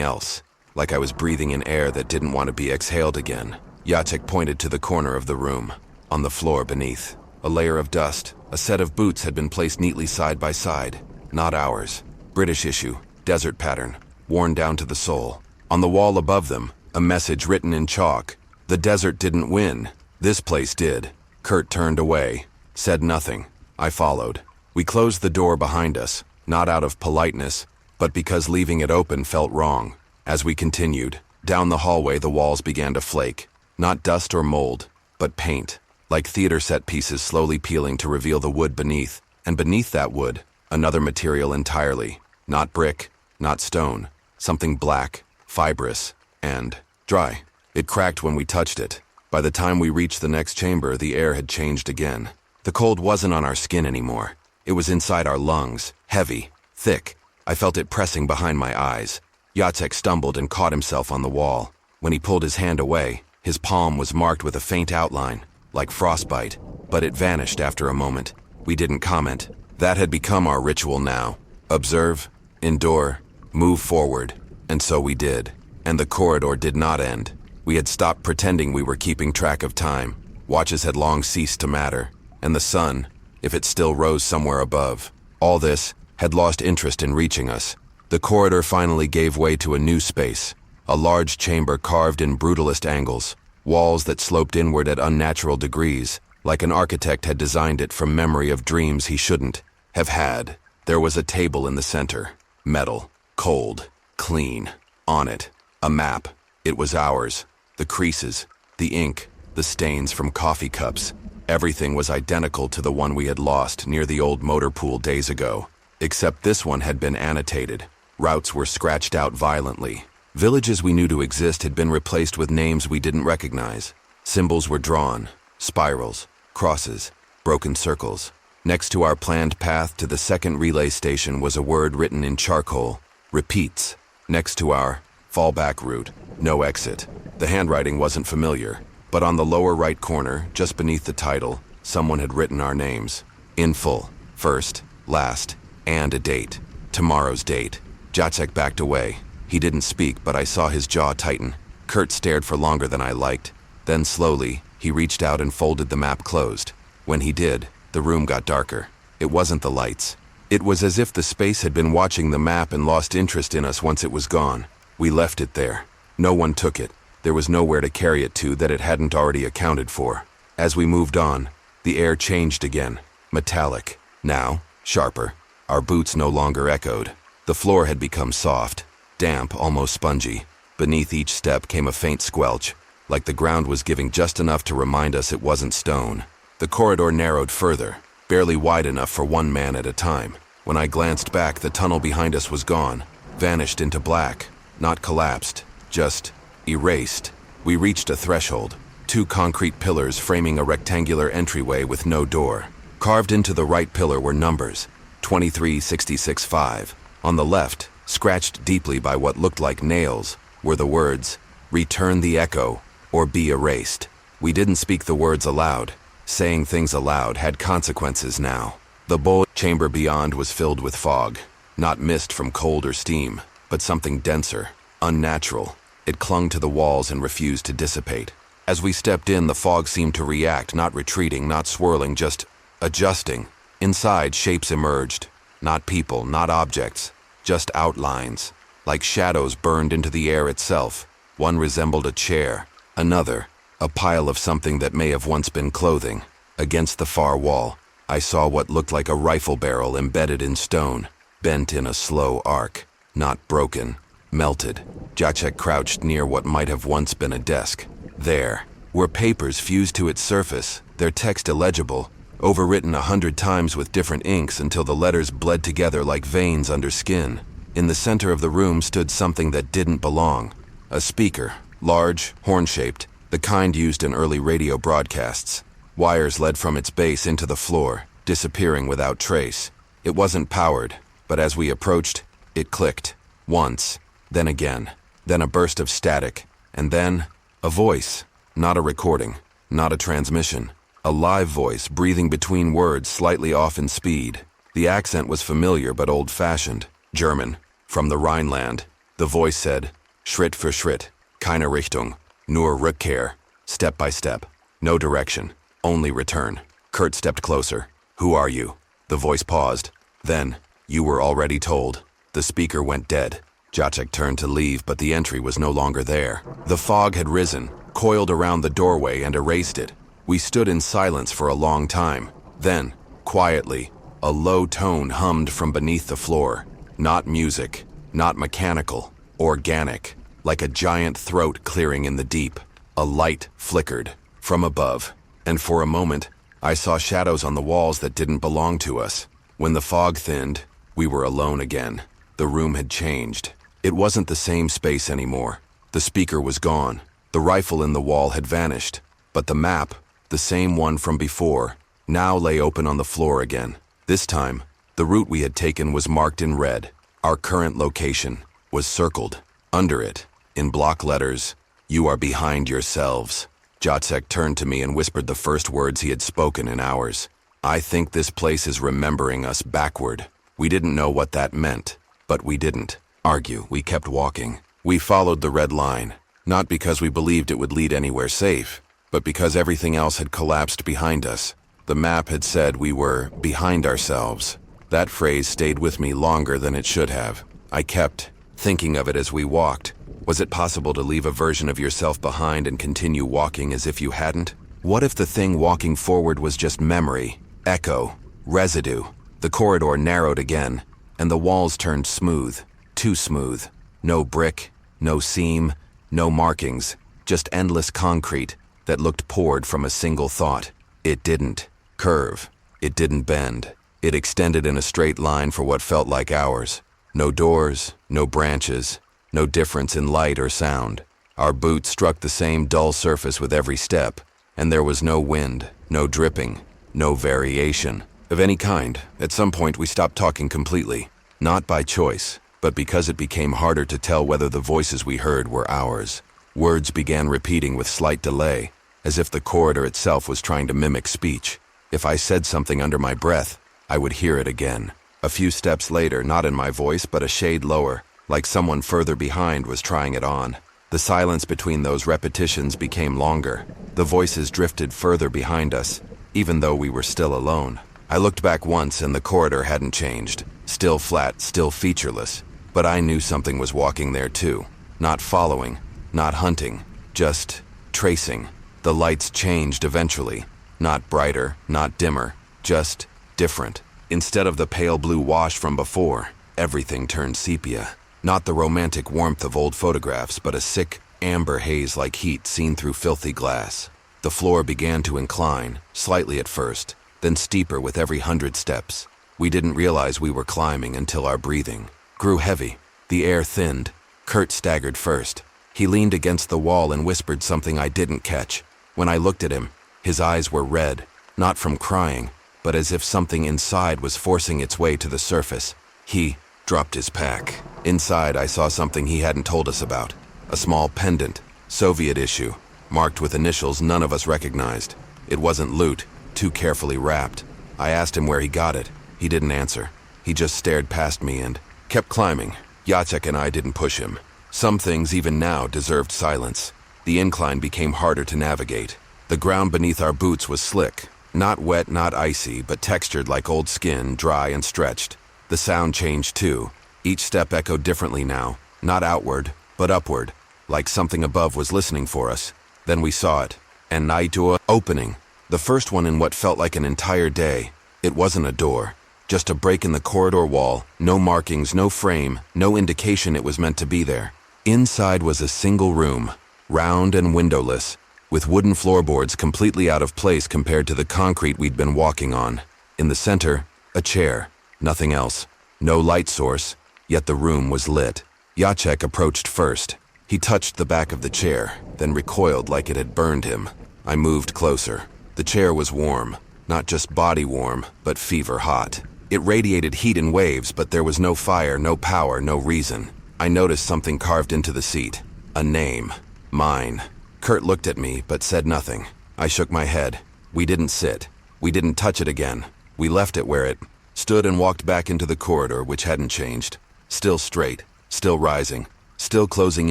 else, like I was breathing in air that didn't want to be exhaled again. Jacek pointed to the corner of the room. On the floor beneath, a layer of dust, a set of boots had been placed neatly side by side. Not ours. British issue, desert pattern, worn down to the sole. On the wall above them, a message written in chalk. The desert didn't win. This place did. Kurt turned away, said nothing. I followed. We closed the door behind us, not out of politeness, but because leaving it open felt wrong. As we continued, down the hallway the walls began to flake. Not dust or mold, but paint, like theater set pieces slowly peeling to reveal the wood beneath, and beneath that wood, another material entirely. Not brick, not stone, something black, fibrous, and dry. It cracked when we touched it. By the time we reached the next chamber, the air had changed again. The cold wasn't on our skin anymore. It was inside our lungs, heavy, thick. I felt it pressing behind my eyes. Jacek stumbled and caught himself on the wall. When he pulled his hand away, his palm was marked with a faint outline, like frostbite, but it vanished after a moment. We didn't comment. That had become our ritual now. Observe, endure, move forward. And so we did. And the corridor did not end. We had stopped pretending we were keeping track of time. Watches had long ceased to matter. And the sun, if it still rose somewhere above, all this had lost interest in reaching us. The corridor finally gave way to a new space, a large chamber carved in brutalist angles, walls that sloped inward at unnatural degrees, like an architect had designed it from memory of dreams he shouldn't have had. There was a table in the center, metal, cold, clean. On it, a map. It was ours. The creases, the ink, the stains from coffee cups. Everything was identical to the one we had lost near the old motor pool days ago. Except this one had been annotated. Routes were scratched out violently. Villages we knew to exist had been replaced with names we didn't recognize. Symbols were drawn, spirals, crosses, broken circles. Next to our planned path to the second relay station was a word written in charcoal, repeats. Next to our fallback route, no exit. The handwriting wasn't familiar, but on the lower right corner, just beneath the title, someone had written our names. In full, first, last, and a date. Tomorrow's date. Jacek backed away. He didn't speak, but I saw his jaw tighten. Kurt stared for longer than I liked. Then slowly, he reached out and folded the map closed. When he did, the room got darker. It wasn't the lights. It was as if the space had been watching the map and lost interest in us once it was gone. We left it there. No one took it. There was nowhere to carry it to that it hadn't already accounted for. As we moved on, the air changed again. Metallic. Now, sharper. Our boots no longer echoed. The floor had become soft, damp, almost spongy. Beneath each step came a faint squelch, like the ground was giving just enough to remind us it wasn't stone. The corridor narrowed further, barely wide enough for one man at a time. When I glanced back, the tunnel behind us was gone, vanished into black, not collapsed, just erased. We reached a threshold, 2 concrete pillars framing a rectangular entryway with no door. Carved into the right pillar were numbers, 2366-5. On the left, scratched deeply by what looked like nails, were the words, "Return the echo, or be erased." We didn't speak the words aloud. Saying things aloud had consequences now. The bowl chamber beyond was filled with fog, not mist from cold or steam, but something denser, unnatural. It clung to the walls and refused to dissipate. As we stepped in, the fog seemed to react, not retreating, not swirling, just adjusting. Inside, shapes emerged. Not people, not objects, just outlines, like shadows burned into the air itself. One resembled a chair, another, a pile of something that may have once been clothing. Against the far wall, I saw what looked like a rifle barrel embedded in stone, bent in a slow arc, not broken, melted. Jacek crouched near what might have once been a desk. There were papers fused to its surface, their text illegible, overwritten 100 times with different inks until the letters bled together like veins under skin. In the center of the room stood something that didn't belong. A speaker, large, horn-shaped, the kind used in early radio broadcasts. Wires led from its base into the floor, disappearing without trace. It wasn't powered, but as we approached, it clicked. Once, then again, then a burst of static, and then a voice. Not a recording, not a transmission. A live voice breathing between words slightly off in speed. The accent was familiar but old-fashioned. German, from the Rhineland. The voice said, Schritt für Schritt, keine Richtung, nur Rückkehr, step by step. No direction, only return. Kurt stepped closer. Who are you? The voice paused. Then, you were already told. The speaker went dead. Jacek turned to leave, but the entry was no longer there. The fog had risen, coiled around the doorway and erased it. We stood in silence for a long time. Then, quietly, a low tone hummed from beneath the floor. Not music, not mechanical, organic, like a giant throat clearing in the deep. A light flickered from above, and for a moment, I saw shadows on the walls that didn't belong to us. When the fog thinned, we were alone again. The room had changed. It wasn't the same space anymore. The speaker was gone. The rifle in the wall had vanished. But the map, the same one from before, now lay open on the floor again. This time, the route we had taken was marked in red. Our current location was circled. Under it, in block letters, "You are behind yourselves." Jacek turned to me and whispered the first words he had spoken in hours. I think this place is remembering us backward. We didn't know what that meant, but we didn't argue. We kept walking. We followed the red line, not because we believed it would lead anywhere safe, but because everything else had collapsed behind us. The map had said we were behind ourselves. That phrase stayed with me longer than it should have. I kept thinking of it as we walked. Was it possible to leave a version of yourself behind and continue walking as if you hadn't? What if the thing walking forward was just memory, echo, residue? The corridor narrowed again, and the walls turned smooth, too smooth. No brick, no seam, no markings, just endless concrete that looked poured from a single thought. It didn't curve. It didn't bend. It extended in a straight line for what felt like hours. No doors, no branches, no difference in light or sound. Our boots struck the same dull surface with every step, and there was no wind, no dripping, no variation of any kind. At some point we stopped talking completely, not by choice, but because it became harder to tell whether the voices we heard were ours. Words began repeating with slight delay, as if the corridor itself was trying to mimic speech. If I said something under my breath, I would hear it again. A few steps later, not in my voice, but a shade lower, like someone further behind was trying it on. The silence between those repetitions became longer. The voices drifted further behind us, even though we were still alone. I looked back once and the corridor hadn't changed. Still flat, still featureless. But I knew something was walking there too. Not following, not hunting, just tracing. The lights changed eventually. Not brighter, not dimmer, just different. Instead of the pale blue wash from before, everything turned sepia. Not the romantic warmth of old photographs, but a sick, amber haze like heat seen through filthy glass. The floor began to incline, slightly at first, then steeper with every 100 steps. We didn't realize we were climbing until our breathing grew heavy. The air thinned. Kurt staggered first. He leaned against the wall and whispered something I didn't catch. When I looked at him, his eyes were red, not from crying, but as if something inside was forcing its way to the surface. He dropped his pack. Inside, I saw something he hadn't told us about. A small pendant, Soviet issue, marked with initials none of us recognized. It wasn't loot, too carefully wrapped. I asked him where he got it. He didn't answer. He just stared past me and kept climbing. Jacek and I didn't push him. Some things, even now, deserved silence. The incline became harder to navigate. The ground beneath our boots was slick. Not wet, not icy, but textured like old skin, dry and stretched. The sound changed too. Each step echoed differently now, not outward, but upward, like something above was listening for us. Then we saw it. An door opening. The first one in what felt like an entire day. It wasn't a door, just a break in the corridor wall, no markings, no frame, no indication it was meant to be there. Inside was a single room, round and windowless, with wooden floorboards completely out of place compared to the concrete we'd been walking on. In the center, a chair, nothing else. No light source, yet the room was lit. Jacek approached first. He touched the back of the chair, then recoiled like it had burned him. I moved closer. The chair was warm, not just body warm, but fever hot. It radiated heat in waves, but there was no fire, no power, no reason. I noticed something carved into the seat. A name. Mine. Kurt looked at me, but said nothing. I shook my head. We didn't sit. We didn't touch it again. We left it where it stood and walked back into the corridor, which hadn't changed. Still straight, still rising, still closing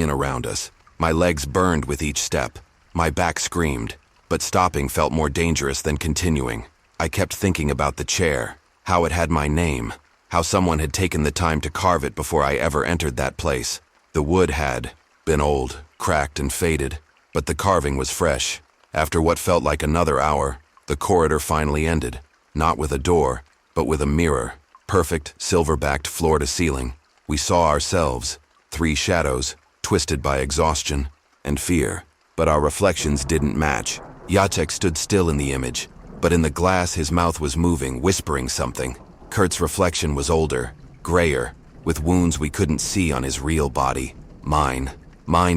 in around us. My legs burned with each step. My back screamed, but stopping felt more dangerous than continuing. I kept thinking about the chair, how it had my name, how someone had taken the time to carve it before I ever entered that place. The wood had been old, cracked, and faded, but the carving was fresh. After what felt like another hour, the corridor finally ended, not with a door, but with a mirror, perfect, silver-backed floor to ceiling. We saw ourselves, 3 shadows, twisted by exhaustion and fear, but our reflections didn't match. Jacek stood still in the image, but in the glass his mouth was moving, whispering something. Kurt's reflection was older, grayer, with wounds we couldn't see on his real body. Mine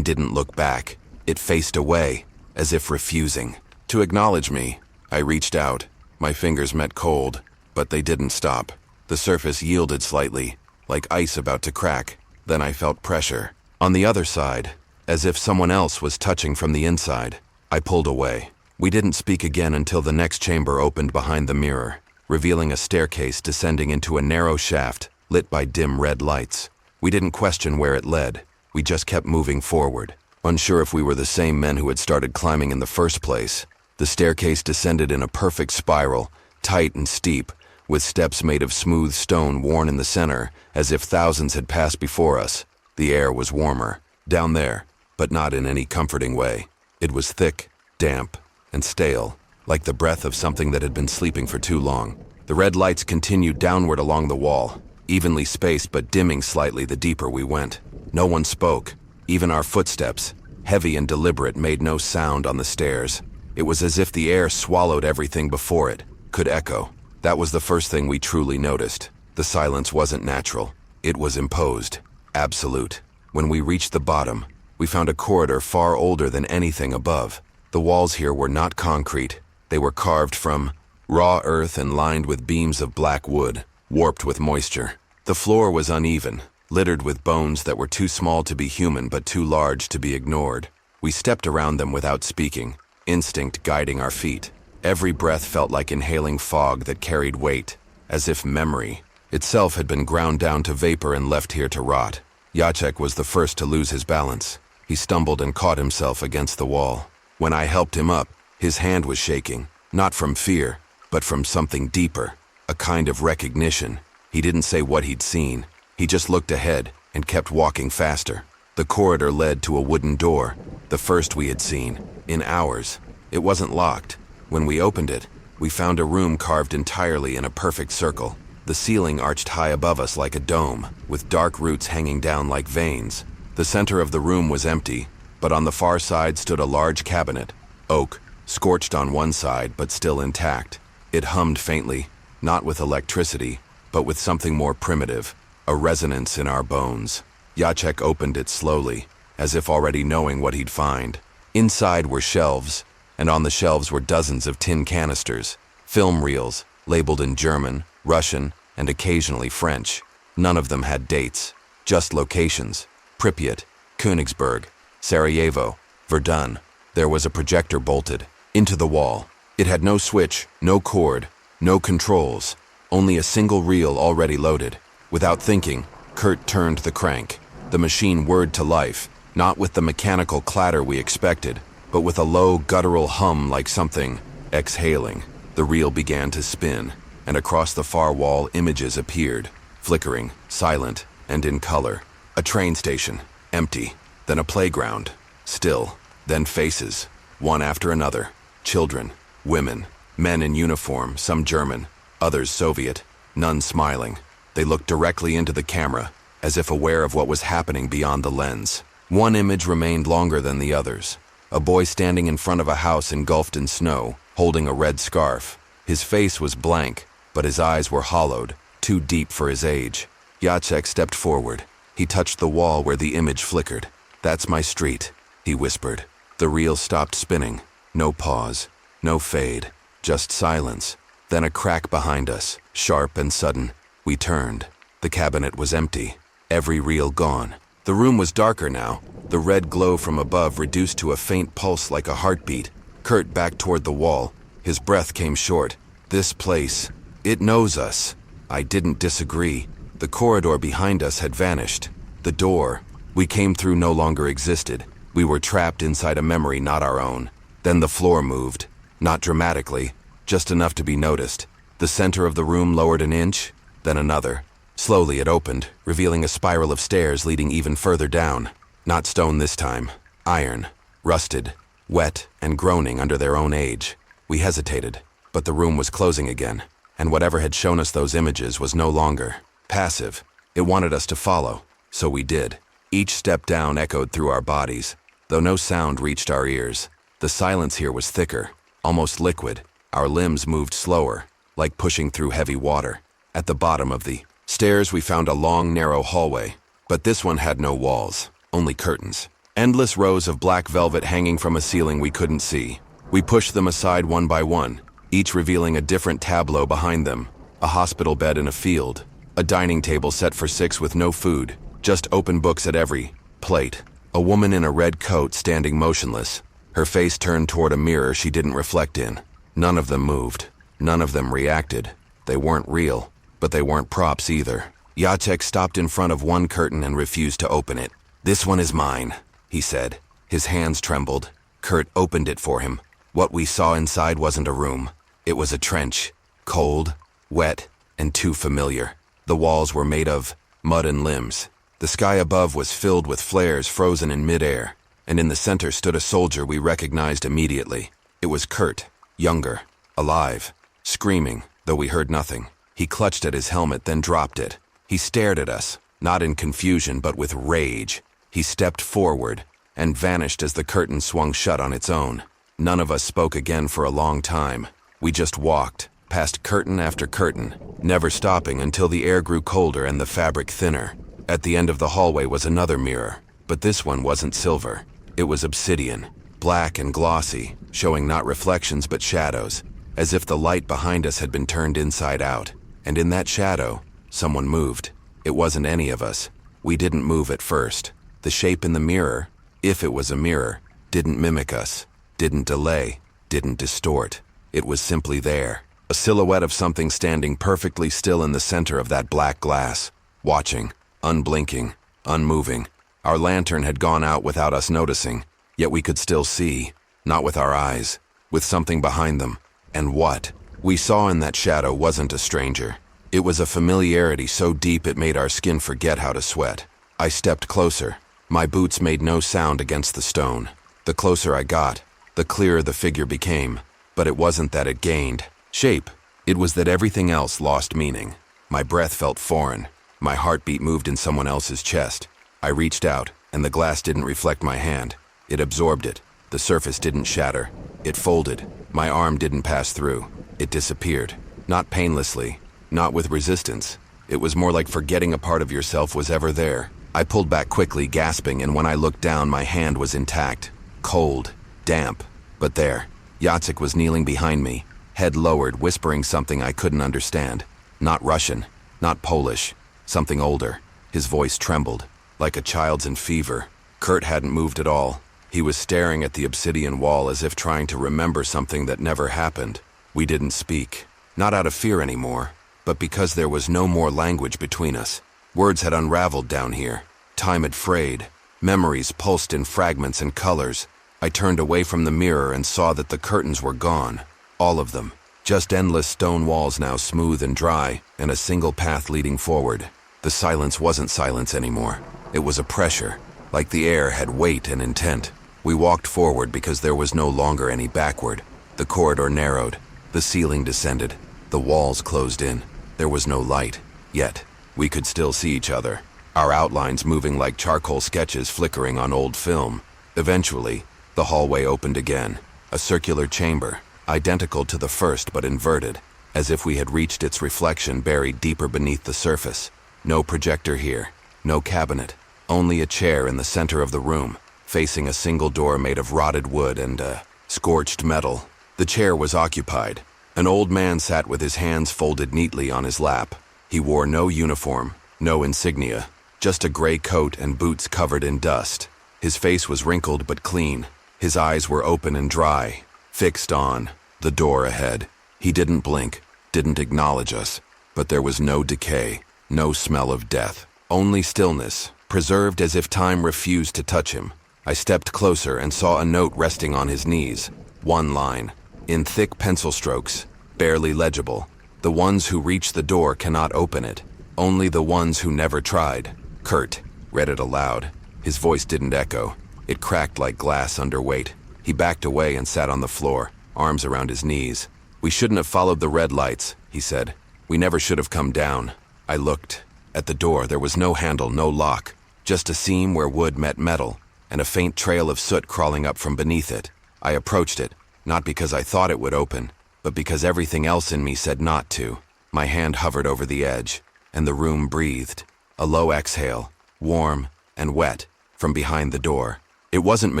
didn't look back. It faced away, as if refusing to acknowledge me. I reached out. My fingers met cold, but they didn't stop. The surface yielded slightly, like ice about to crack. Then I felt pressure. On the other side, as if someone else was touching from the inside. I pulled away. We didn't speak again until the next chamber opened behind the mirror, revealing a staircase descending into a narrow shaft lit by dim red lights. We didn't question where it led. We just kept moving forward, unsure if we were the same men who had started climbing in the first place. The staircase descended in a perfect spiral, tight and steep, with steps made of smooth stone worn in the center, as if thousands had passed before us. The air was warmer, down there, but not in any comforting way. It was thick, damp, and stale, like the breath of something that had been sleeping for too long. The red lights continued downward along the wall, evenly spaced but dimming slightly the deeper we went. No one spoke. Even our footsteps, heavy and deliberate, made no sound on the stairs. It was as if the air swallowed everything before it, could echo. That was the first thing we truly noticed. The silence wasn't natural. It was imposed, absolute. When we reached the bottom, we found a corridor far older than anything above. The walls here were not concrete. They were carved from raw earth and lined with beams of black wood, warped with moisture. The floor was uneven, littered with bones that were too small to be human but too large to be ignored. We stepped around them without speaking, instinct guiding our feet. Every breath felt like inhaling fog that carried weight, as if memory itself had been ground down to vapor and left here to rot. Jacek was the first to lose his balance. He stumbled and caught himself against the wall. When I helped him up, his hand was shaking, not from fear, but from something deeper, a kind of recognition. He didn't say what he'd seen. He just looked ahead and kept walking faster. The corridor led to a wooden door, the first we had seen in hours. It wasn't locked. When we opened it, we found a room carved entirely in a perfect circle. The ceiling arched high above us like a dome, with dark roots hanging down like veins. The center of the room was empty, but on the far side stood a large cabinet, oak, scorched on one side but still intact. It hummed faintly, not with electricity, but with something more primitive, a resonance in our bones. Jacek opened it slowly, as if already knowing what he'd find. Inside were shelves, and on the shelves were dozens of tin canisters, film reels, labeled in German, Russian, and occasionally French. None of them had dates, just locations: Pripyat, Königsberg, Sarajevo, Verdun. There was a projector bolted into the wall. It had no switch, no cord, no controls, only a single reel already loaded. Without thinking, Kurt turned the crank. The machine whirred to life, not with the mechanical clatter we expected, but with a low, guttural hum like something exhaling. The reel began to spin, and across the far wall images appeared, flickering, silent, and in color. A train station, empty, then a playground, still, then faces, one after another. Children, women, men in uniform, some German, others Soviet, none smiling. They looked directly into the camera, as if aware of what was happening beyond the lens. One image remained longer than the others. A boy standing in front of a house engulfed in snow, holding a red scarf. His face was blank, but his eyes were hollowed, too deep for his age. Jacek stepped forward. He touched the wall where the image flickered. "That's my street," he whispered. The reel stopped spinning. No pause, no fade, just silence. Then a crack behind us, sharp and sudden. We turned. The cabinet was empty. Every reel gone. The room was darker now, the red glow from above reduced to a faint pulse like a heartbeat. Kurt backed toward the wall. His breath came short. "This place, it knows us." I didn't disagree. The corridor behind us had vanished. The door we came through no longer existed. We were trapped inside a memory not our own. Then the floor moved. Not dramatically, just enough to be noticed. The center of the room lowered an inch, then another. Slowly it opened, revealing a spiral of stairs leading even further down. Not stone this time. Iron. Rusted. Wet and groaning under their own age. We hesitated, but the room was closing again, and whatever had shown us those images was no longer passive. It wanted us to follow, so we did. Each step down echoed through our bodies, though no sound reached our ears. The silence here was thicker, almost liquid. Our limbs moved slower, like pushing through heavy water. At the bottom of the stairs we found a long, narrow hallway, but this one had no walls, only curtains. Endless rows of black velvet hanging from a ceiling we couldn't see. We pushed them aside one by one, each revealing a different tableau behind them. A hospital bed in a field, a dining table set for 6 with no food, just open books at every plate. A woman in a red coat standing motionless, her face turned toward a mirror she didn't reflect in. None of them moved. None of them reacted. They weren't real, but they weren't props either. Jacek stopped in front of one curtain and refused to open it. "This one is mine," he said. His hands trembled. Kurt opened it for him. What we saw inside wasn't a room. It was a trench. Cold, wet, and too familiar. The walls were made of mud and limbs. The sky above was filled with flares frozen in midair, and in the center stood a soldier we recognized immediately. It was Kurt, younger, alive, screaming, though we heard nothing. He clutched at his helmet, then dropped it. He stared at us, not in confusion but with rage. He stepped forward and vanished as the curtain swung shut on its own. None of us spoke again for a long time. We just walked, past curtain after curtain, never stopping until the air grew colder and the fabric thinner. At the end of the hallway was another mirror, but this one wasn't silver. It was obsidian, black and glossy, showing not reflections but shadows, as if the light behind us had been turned inside out. And in that shadow, someone moved. It wasn't any of us. We didn't move at first. The shape in the mirror, if it was a mirror, didn't mimic us, didn't delay, didn't distort. It was simply there, a silhouette of something standing perfectly still in the center of that black glass, watching, unblinking, unmoving. Our lantern had gone out without us noticing, yet we could still see, not with our eyes, with something behind them. And what we saw in that shadow wasn't a stranger. It was a familiarity so deep it made our skin forget how to sweat. I stepped closer. My boots made no sound against the stone. The closer I got, the clearer the figure became. But it wasn't that it gained shape. It was that everything else lost meaning. My breath felt foreign. My heartbeat moved in someone else's chest. I reached out, and the glass didn't reflect my hand. It absorbed it. The surface didn't shatter. It folded. My arm didn't pass through. It disappeared. Not painlessly, not with resistance. It was more like forgetting a part of yourself was ever there. I pulled back quickly, gasping, and when I looked down, my hand was intact. Cold, damp, but there. Jacek was kneeling behind me, head lowered, whispering something I couldn't understand. Not Russian, not Polish, something older. His voice trembled, like a child's in fever. Kurt hadn't moved at all. He was staring at the obsidian wall as if trying to remember something that never happened. We didn't speak, not out of fear anymore, but because there was no more language between us. Words had unraveled down here. Time had frayed. Memories pulsed in fragments and colors. I turned away from the mirror and saw that the curtains were gone. All of them. Just endless stone walls now smooth and dry, and a single path leading forward. The silence wasn't silence anymore. It was a pressure, like the air had weight and intent. We walked forward because there was no longer any backward. The corridor narrowed. The ceiling descended. The walls closed in. There was no light. Yet, we could still see each other. Our outlines moving like charcoal sketches flickering on old film. Eventually, the hallway opened again. A circular chamber, identical to the first but inverted, as if we had reached its reflection buried deeper beneath the surface. No projector here, no cabinet, only a chair in the center of the room, facing a single door made of rotted wood and scorched metal. The chair was occupied. An old man sat with his hands folded neatly on his lap. He wore no uniform, no insignia, just a gray coat and boots covered in dust. His face was wrinkled but clean. His eyes were open and dry, fixed on the door ahead. He didn't blink, didn't acknowledge us, but there was no decay, no smell of death, only stillness, preserved as if time refused to touch him. I stepped closer and saw a note resting on his knees. One line, in thick pencil strokes, barely legible. The ones who reach the door cannot open it. Only the ones who never tried. Kurt read it aloud. His voice didn't echo. It cracked like glass under weight. He backed away and sat on the floor, arms around his knees. "We shouldn't have followed the red lights," he said. "We never should have come down." I looked. At the door, there was no handle, no lock, just a seam where wood met metal, and a faint trail of soot crawling up from beneath it. I approached it, not because I thought it would open, but because everything else in me said not to. My hand hovered over the edge, and the room breathed. A low exhale, warm and wet, from behind the door. It wasn't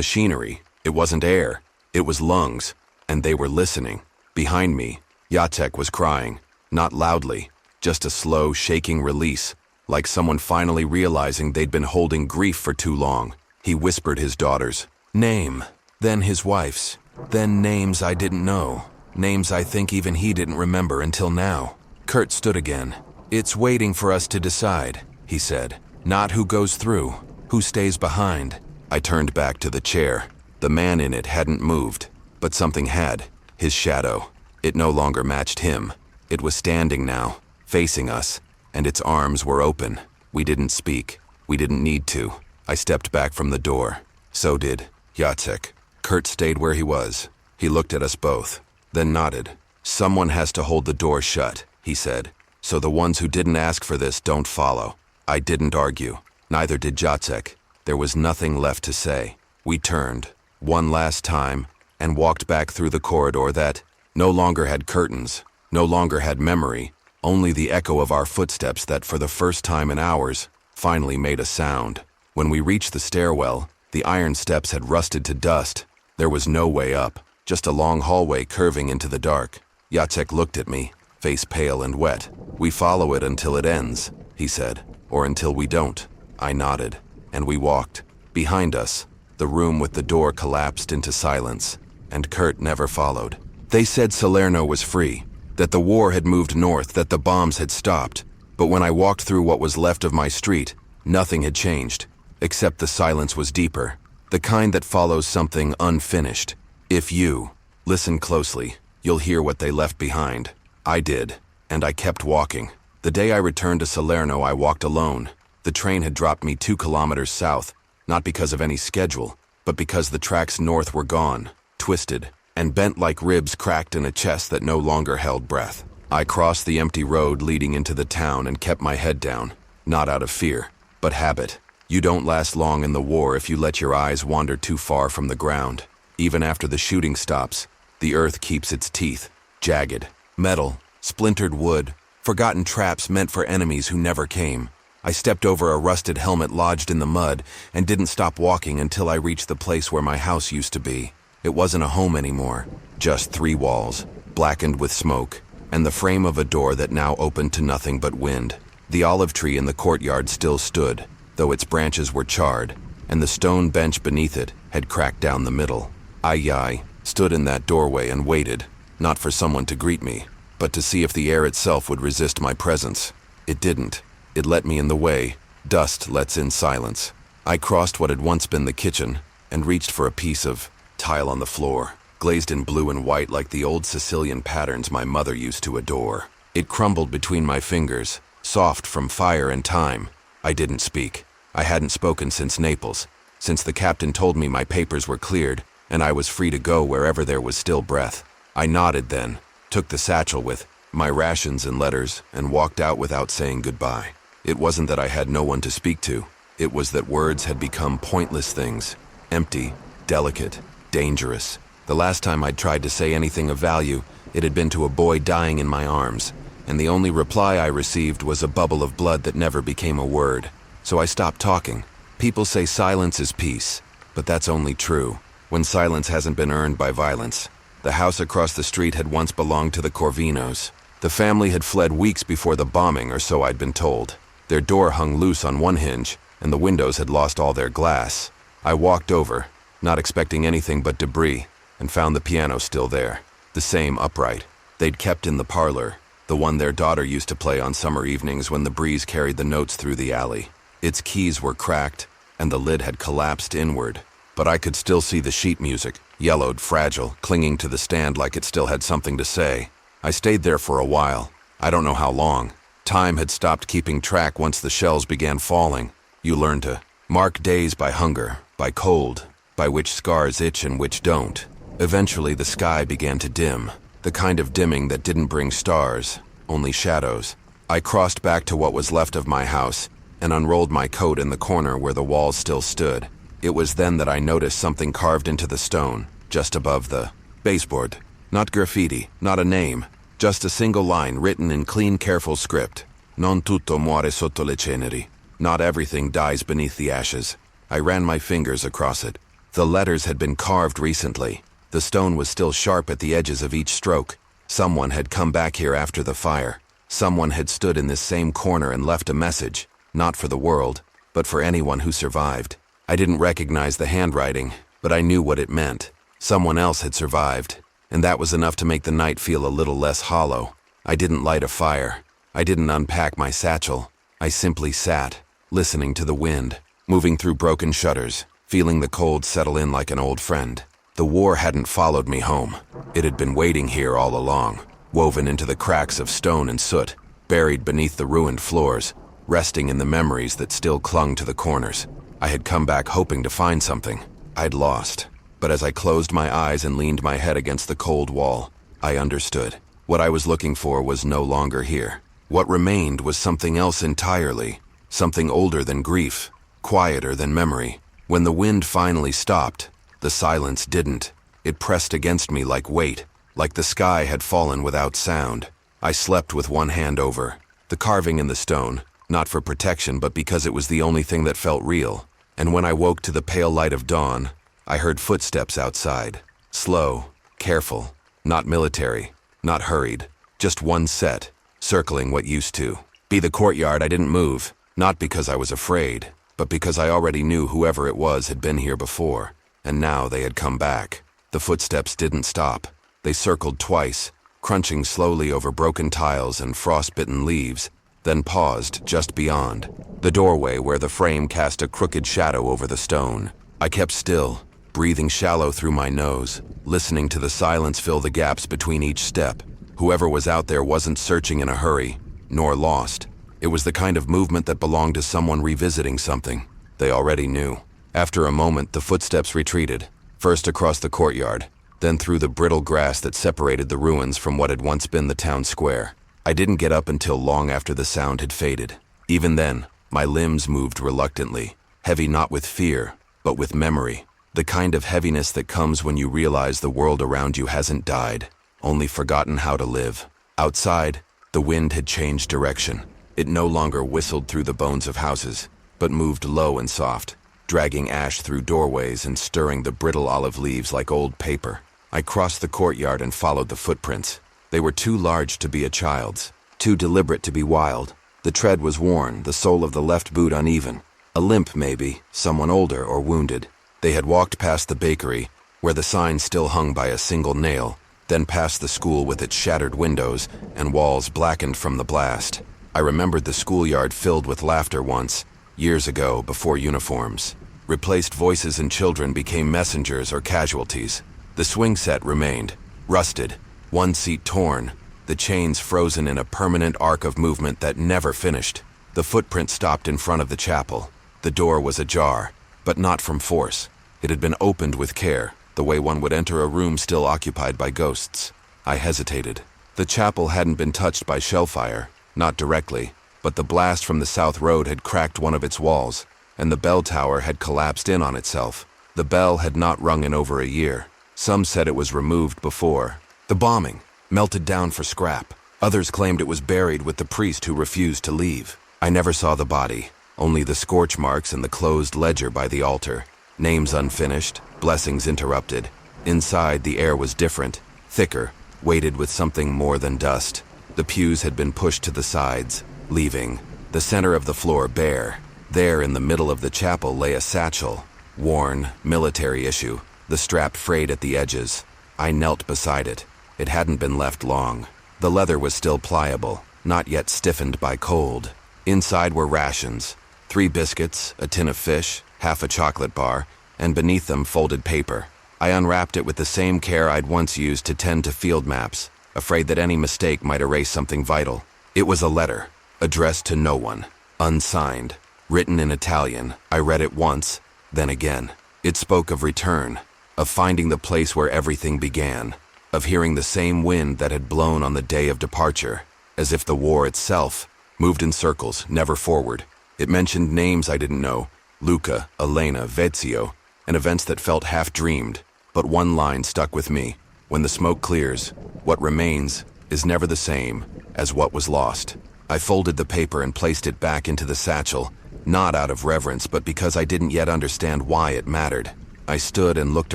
machinery, it wasn't air, it was lungs, and they were listening. Behind me, Jacek was crying, not loudly, just a slow, shaking release, like someone finally realizing they'd been holding grief for too long. He whispered his daughter's name, then his wife's, then names I didn't know, names I think even he didn't remember until now. Kurt stood again. "It's waiting for us to decide," he said. "Not who goes through, who stays behind." I turned back to the chair. The man in it hadn't moved, but something had. His shadow. It no longer matched him. It was standing now, facing us, and its arms were open. We didn't speak. We didn't need to. I stepped back from the door. So did Jacek. Kurt stayed where he was. He looked at us both, then nodded. "Someone has to hold the door shut," he said. "So the ones who didn't ask for this don't follow." I didn't argue. Neither did Jacek. There was nothing left to say. We turned, one last time, and walked back through the corridor that no longer had curtains, no longer had memory, only the echo of our footsteps that for the first time in hours finally made a sound. When we reached the stairwell, the iron steps had rusted to dust. There was no way up, just a long hallway curving into the dark. Jacek looked at me, face pale and wet. "We follow it until it ends," he said, "or until we don't." I nodded, and we walked. Behind us, the room with the door collapsed into silence, and Kurt never followed. They said Salerno was free, that the war had moved north, that the bombs had stopped. But when I walked through what was left of my street, nothing had changed, except the silence was deeper, the kind that follows something unfinished. If you listen closely, you'll hear what they left behind. I did, and I kept walking. The day I returned to Salerno, I walked alone. The train had dropped me 2 kilometers south, not because of any schedule, but because the tracks north were gone, twisted, and bent like ribs cracked in a chest that no longer held breath. I crossed the empty road leading into the town and kept my head down, not out of fear, but habit. You don't last long in the war if you let your eyes wander too far from the ground. Even after the shooting stops, the earth keeps its teeth, jagged, metal, splintered wood, forgotten traps meant for enemies who never came. I stepped over a rusted helmet lodged in the mud and didn't stop walking until I reached the place where my house used to be. It wasn't a home anymore, just 3 walls, blackened with smoke, and the frame of a door that now opened to nothing but wind. The olive tree in the courtyard still stood, though its branches were charred, and the stone bench beneath it had cracked down the middle. I stood in that doorway and waited, not for someone to greet me, but to see if the air itself would resist my presence. It didn't. It let me in the way. Dust lets in silence. I crossed what had once been the kitchen and reached for a piece of tile on the floor, glazed in blue and white like the old Sicilian patterns my mother used to adore. It crumbled between my fingers, soft from fire and time. I didn't speak. I hadn't spoken since Naples, since the captain told me my papers were cleared and I was free to go wherever there was still breath. I nodded then, took the satchel with my rations and letters, and walked out without saying goodbye. It wasn't that I had no one to speak to. It was that words had become pointless things, empty, delicate, dangerous. The last time I'd tried to say anything of value, it had been to a boy dying in my arms, and the only reply I received was a bubble of blood that never became a word. So I stopped talking. People say silence is peace, but that's only true when silence hasn't been earned by violence. The house across the street had once belonged to the Corvinos. The family had fled weeks before the bombing, or so I'd been told. Their door hung loose on one hinge, and the windows had lost all their glass. I walked over, not expecting anything but debris, and found the piano still there, the same upright. They'd kept in the parlor, the one their daughter used to play on summer evenings when the breeze carried the notes through the alley. Its keys were cracked, and the lid had collapsed inward, but I could still see the sheet music, yellowed, fragile, clinging to the stand like it still had something to say. I stayed there for a while. I don't know how long. Time had stopped keeping track once the shells began falling. You learn to mark days by hunger, by cold, by which scars itch and which don't. Eventually the sky began to dim, the kind of dimming that didn't bring stars, only shadows. I crossed back to what was left of my house and unrolled my coat in the corner where the walls still stood. It was then that I noticed something carved into the stone, just above the baseboard. Not graffiti, not a name, just a single line written in clean, careful script. Non tutto muore sotto le ceneri. Not everything dies beneath the ashes. I ran my fingers across it. The letters had been carved recently. The stone was still sharp at the edges of each stroke. Someone had come back here after the fire. Someone had stood in this same corner and left a message, not for the world, but for anyone who survived. I didn't recognize the handwriting, but I knew what it meant. Someone else had survived, and that was enough to make the night feel a little less hollow. I didn't light a fire. I didn't unpack my satchel. I simply sat, listening to the wind, moving through broken shutters, feeling the cold settle in like an old friend. The war hadn't followed me home. It had been waiting here all along, woven into the cracks of stone and soot, buried beneath the ruined floors, resting in the memories that still clung to the corners. I had come back hoping to find something. I'd lost. But as I closed my eyes and leaned my head against the cold wall, I understood. What I was looking for was no longer here. What remained was something else entirely, something older than grief, quieter than memory. When the wind finally stopped, the silence didn't. It pressed against me like weight, like the sky had fallen without sound. I slept with one hand over the carving in the stone, not for protection but because it was the only thing that felt real. And when I woke to the pale light of dawn, I heard footsteps outside. Slow, careful, not military, not hurried, just one set, circling what used to be the courtyard. I didn't move, not because I was afraid, but because I already knew whoever it was had been here before, and now they had come back. The footsteps didn't stop. They circled twice, crunching slowly over broken tiles and frost-bitten leaves, then paused just beyond the doorway where the frame cast a crooked shadow over the stone. I kept still, breathing shallow through my nose, listening to the silence fill the gaps between each step. Whoever was out there wasn't searching in a hurry, nor lost. It was the kind of movement that belonged to someone revisiting something they already knew. After a moment, the footsteps retreated, first across the courtyard, then through the brittle grass that separated the ruins from what had once been the town square. I didn't get up until long after the sound had faded. Even then, my limbs moved reluctantly, heavy not with fear, but with memory. The kind of heaviness that comes when you realize the world around you hasn't died, only forgotten how to live. Outside, the wind had changed direction. It no longer whistled through the bones of houses, but moved low and soft, dragging ash through doorways and stirring the brittle olive leaves like old paper. I crossed the courtyard and followed the footprints. They were too large to be a child's, too deliberate to be wild. The tread was worn, the sole of the left boot uneven. A limp, maybe, someone older or wounded. They had walked past the bakery, where the sign still hung by a single nail, then past the school with its shattered windows and walls blackened from the blast. I remembered the schoolyard filled with laughter once, years ago, before uniforms. Replaced voices and children became messengers or casualties. The swing set remained, rusted, one seat torn, the chains frozen in a permanent arc of movement that never finished. The footprint stopped in front of the chapel. The door was ajar, but not from force. It had been opened with care, the way one would enter a room still occupied by ghosts. I hesitated. The chapel hadn't been touched by shellfire, not directly, but the blast from the south road had cracked one of its walls, and the bell tower had collapsed in on itself. The bell had not rung in over a year. Some said it was removed before the bombing, melted down for scrap. Others claimed it was buried with the priest who refused to leave. I never saw the body, only the scorch marks and the closed ledger by the altar. Names unfinished, blessings interrupted. Inside, the air was different, thicker, weighted with something more than dust. The pews had been pushed to the sides, leaving the center of the floor bare. There, in the middle of the chapel, lay a satchel, worn, military issue, the strap frayed at the edges. I knelt beside it. It hadn't been left long. The leather was still pliable, not yet stiffened by cold. Inside were rations, 3 biscuits, a tin of fish, half a chocolate bar, and beneath them folded paper. I unwrapped it with the same care I'd once used to tend to field maps, afraid that any mistake might erase something vital. It was a letter, addressed to no one, unsigned, written in Italian. I read it once, then again. It spoke of return, of finding the place where everything began, of hearing the same wind that had blown on the day of departure, as if the war itself moved in circles, never forward. It mentioned names I didn't know, Luca, Elena, Vezio, and events that felt half-dreamed. But one line stuck with me. When the smoke clears, what remains is never the same as what was lost. I folded the paper and placed it back into the satchel, not out of reverence, but because I didn't yet understand why it mattered. I stood and looked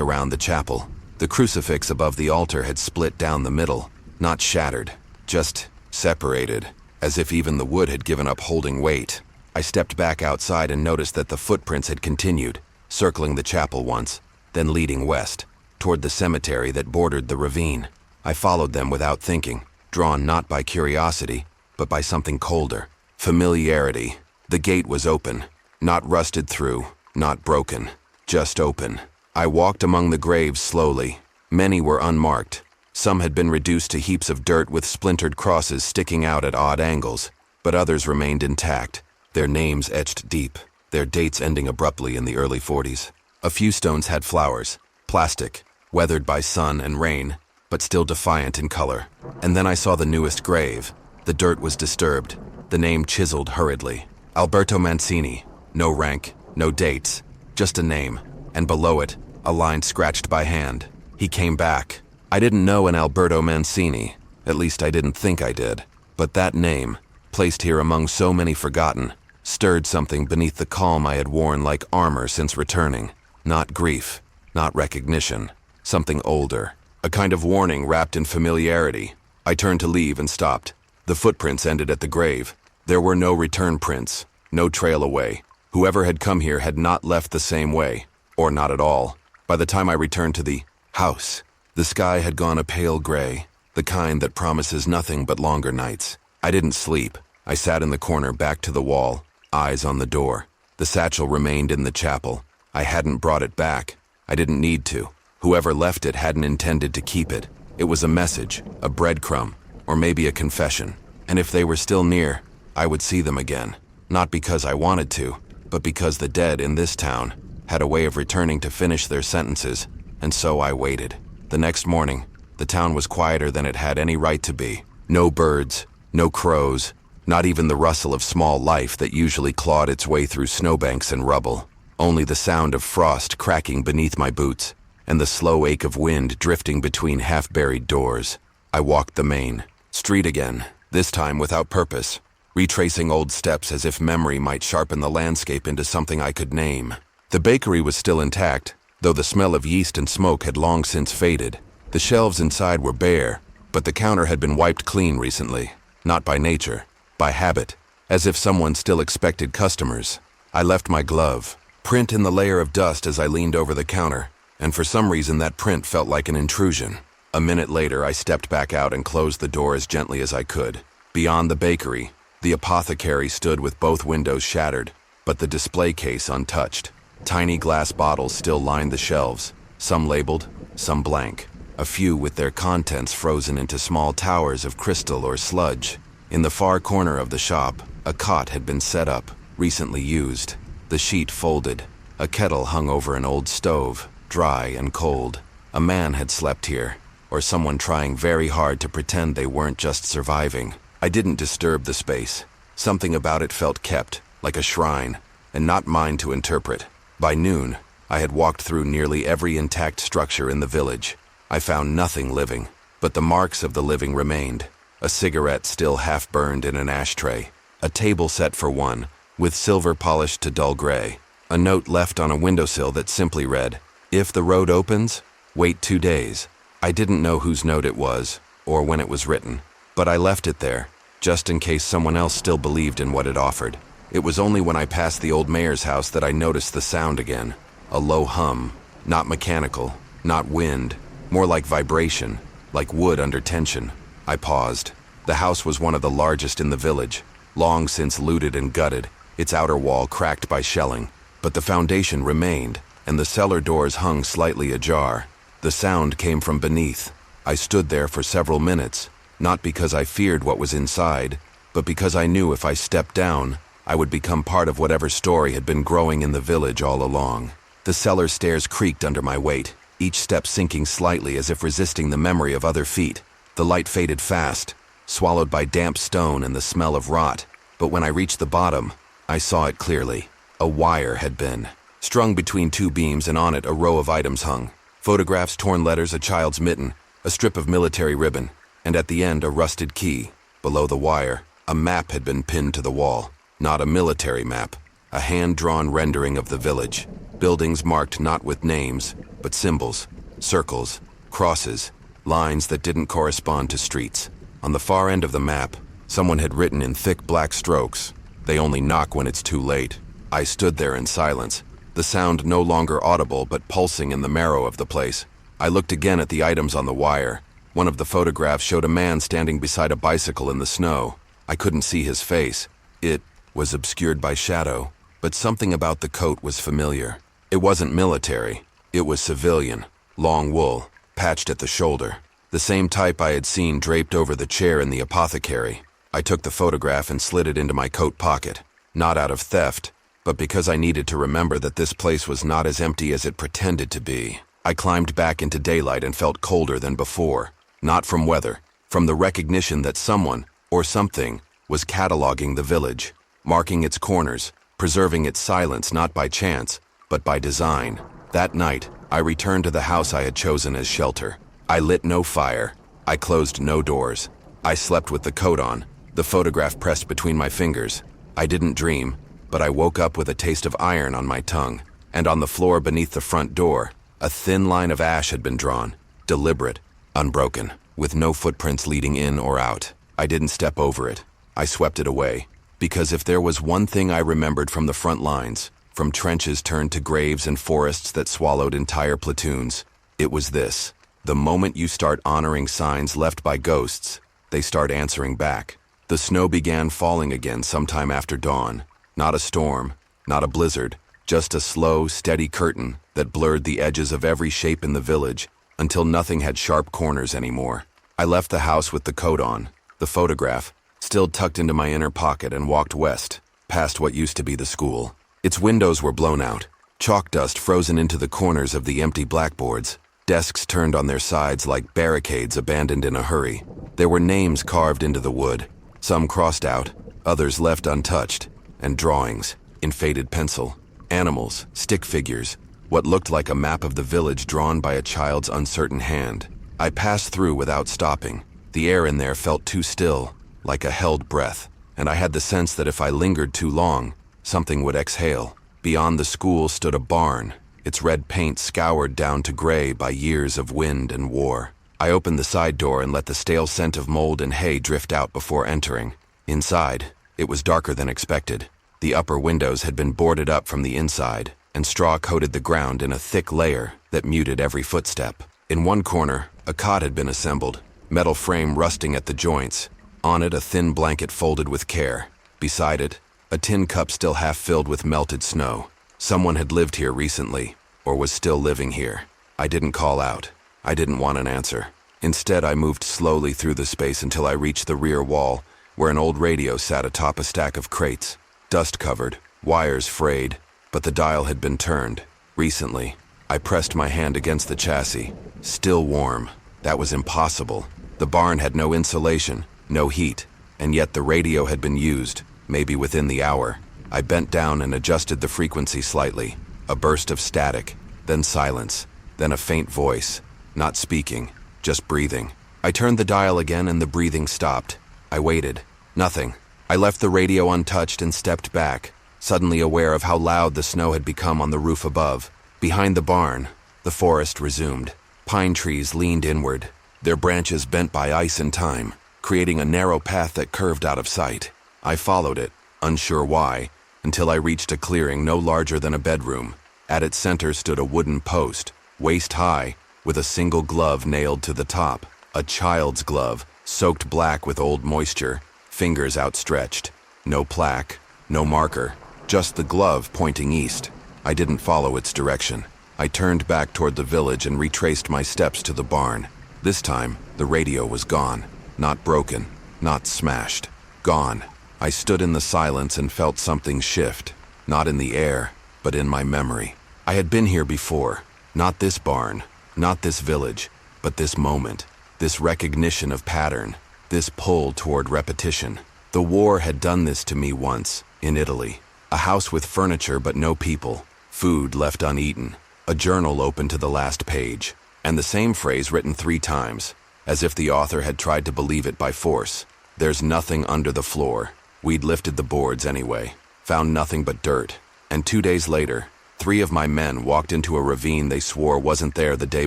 around the chapel. The crucifix above the altar had split down the middle, not shattered, just separated, as if even the wood had given up holding weight. I stepped back outside and noticed that the footprints had continued, circling the chapel once, then leading west, toward the cemetery that bordered the ravine. I followed them without thinking, drawn not by curiosity, but by something colder, familiarity. The gate was open, not rusted through, not broken, just open. I walked among the graves slowly. Many were unmarked. Some had been reduced to heaps of dirt with splintered crosses sticking out at odd angles, but others remained intact, their names etched deep, their dates ending abruptly in the early 40s. A few stones had flowers, plastic, weathered by sun and rain, but still defiant in color. And then I saw the newest grave. The dirt was disturbed, the name chiseled hurriedly. Alberto Mancini. No rank, no dates, just a name, and below it, a line scratched by hand. He came back. I didn't know an Alberto Mancini, at least I didn't think I did. But that name, placed here among so many forgotten, stirred something beneath the calm I had worn like armor since returning. Not grief, not recognition, something older, a kind of warning wrapped in familiarity. I turned to leave and stopped. The footprints ended at the grave. There were no return prints, no trail away. Whoever had come here had not left the same way, or not at all. By the time I returned to the house, the sky had gone a pale gray, the kind that promises nothing but longer nights. I didn't sleep. I sat in the corner back to the wall, eyes on the door. The satchel remained in the chapel. I hadn't brought it back. I didn't need to. Whoever left it hadn't intended to keep it. It was a message, a breadcrumb, or maybe a confession. And if they were still near, I would see them again. Not because I wanted to, but because the dead in this town had a way of returning to finish their sentences, and so I waited. The next morning, the town was quieter than it had any right to be. No birds, no crows, not even the rustle of small life that usually clawed its way through snowbanks and rubble. Only the sound of frost cracking beneath my boots, and the slow ache of wind drifting between half-buried doors. I walked the main street again, this time without purpose, retracing old steps as if memory might sharpen the landscape into something I could name. The bakery was still intact, though the smell of yeast and smoke had long since faded. The shelves inside were bare, but the counter had been wiped clean recently, not by nature, by habit, as if someone still expected customers. I left my glove, print in the layer of dust as I leaned over the counter, and for some reason that print felt like an intrusion. A minute later, I stepped back out and closed the door as gently as I could. Beyond the bakery, the apothecary stood with both windows shattered, but the display case untouched. Tiny glass bottles still lined the shelves, some labeled, some blank, a few with their contents frozen into small towers of crystal or sludge. In the far corner of the shop, a cot had been set up, recently used, the sheet folded. A kettle hung over an old stove, dry and cold. A man had slept here, or someone trying very hard to pretend they weren't just surviving. I didn't disturb the space. Something about it felt kept, like a shrine, and not mine to interpret. By noon, I had walked through nearly every intact structure in the village. I found nothing living, but the marks of the living remained. a cigarette still half burned in an ashtray, a table set for one, with silver polished to dull gray, a note left on a windowsill that simply read, "If the road opens, wait 2 days." I didn't know whose note it was, or when it was written, but I left it there, just in case someone else still believed in what it offered. It was only when I passed the old mayor's house that I noticed the sound again, a low hum, not mechanical, not wind, more like vibration, like wood under tension. I paused. The house was one of the largest in the village, long since looted and gutted, its outer wall cracked by shelling, but the foundation remained, and the cellar doors hung slightly ajar. The sound came from beneath. I stood there for several minutes, not because I feared what was inside, but because I knew if I stepped down, I would become part of whatever story had been growing in the village all along. The cellar stairs creaked under my weight, each step sinking slightly as if resisting the memory of other feet. The light faded fast, swallowed by damp stone and the smell of rot, but when I reached the bottom, I saw it clearly. A wire had been strung between 2 beams, and on it a row of items hung. Photographs, torn letters, a child's mitten, a strip of military ribbon, and at the end a rusted key. Below the wire, a map had been pinned to the wall. Not a military map, a hand-drawn rendering of the village. Buildings marked not with names, but symbols, circles, crosses, lines that didn't correspond to streets. On the far end of the map, someone had written in thick black strokes, "They only knock when it's too late." I stood there in silence, the sound no longer audible but pulsing in the marrow of the place. I looked again at the items on the wire. One of the photographs showed a man standing beside a bicycle in the snow. I couldn't see his face. It was obscured by shadow, but something about the coat was familiar. It wasn't military. It was civilian, long wool, patched at the shoulder. The same type I had seen draped over the chair in the apothecary. I took the photograph and slid it into my coat pocket, not out of theft, but because I needed to remember that this place was not as empty as it pretended to be. I climbed back into daylight and felt colder than before, not from weather, from the recognition that someone, or something, was cataloging the village, marking its corners, preserving its silence not by chance, but by design. That night, I returned to the house I had chosen as shelter. I lit no fire. I closed no doors. I slept with the coat on, the photograph pressed between my fingers. I didn't dream, but I woke up with a taste of iron on my tongue, and on the floor beneath the front door, a thin line of ash had been drawn, deliberate, unbroken, with no footprints leading in or out. I didn't step over it. I swept it away, because if there was one thing I remembered from the front lines, from trenches turned to graves and forests that swallowed entire platoons, it was this. The moment you start honoring signs left by ghosts, they start answering back. The snow began falling again sometime after dawn. Not a storm, not a blizzard, just a slow, steady curtain that blurred the edges of every shape in the village until nothing had sharp corners anymore. I left the house with the coat on, the photograph, still tucked into my inner pocket, and walked west, past what used to be the school. Its windows were blown out, chalk dust frozen into the corners of the empty blackboards, desks turned on their sides like barricades abandoned in a hurry. There were names carved into the wood, some crossed out, others left untouched, and drawings, in faded pencil, animals, stick figures, what looked like a map of the village drawn by a child's uncertain hand. I passed through without stopping. The air in there felt too still, like a held breath, and I had the sense that if I lingered too long, something would exhale. Beyond the school stood a barn, its red paint scoured down to gray by years of wind and war. I opened the side door and let the stale scent of mold and hay drift out before entering. Inside, it was darker than expected. The upper windows had been boarded up from the inside, and straw coated the ground in a thick layer that muted every footstep. In one corner, a cot had been assembled, metal frame rusting at the joints. On it, a thin blanket folded with care. Beside it, a tin cup still half filled with melted snow. Someone had lived here recently, or was still living here. I didn't call out. I didn't want an answer. Instead, I moved slowly through the space until I reached the rear wall, where an old radio sat atop a stack of crates. Dust-covered, wires frayed, but the dial had been turned. Recently, I pressed my hand against the chassis. Still warm. That was impossible. The barn had no insulation, no heat, and yet the radio had been used, maybe within the hour. I bent down and adjusted the frequency slightly. A burst of static, then silence, then a faint voice, not speaking, just breathing. I turned the dial again and the breathing stopped. I waited. Nothing. I left the radio untouched and stepped back, suddenly aware of how loud the snow had become on the roof above. Behind the barn, the forest resumed. Pine trees leaned inward, their branches bent by ice and time, creating a narrow path that curved out of sight. I followed it, unsure why, until I reached a clearing no larger than a bedroom. At its center stood a wooden post, waist high, with a single glove nailed to the top. A child's glove, soaked black with old moisture, fingers outstretched. No plaque, no marker, just the glove pointing east. I didn't follow its direction. I turned back toward the village and retraced my steps to the barn. This time, the radio was gone. Not broken, not smashed. Gone. I stood in the silence and felt something shift. Not in the air, but in my memory. I had been here before. Not this barn, not this village, but this moment. This recognition of pattern. This pull toward repetition. The war had done this to me once, in Italy. A house with furniture but no people. Food left uneaten. A journal open to the last page. And the same phrase written 3 times, as if the author had tried to believe it by force. There's nothing under the floor. We'd lifted the boards anyway. Found nothing but dirt. And 2 days later, 3 of my men walked into a ravine they swore wasn't there the day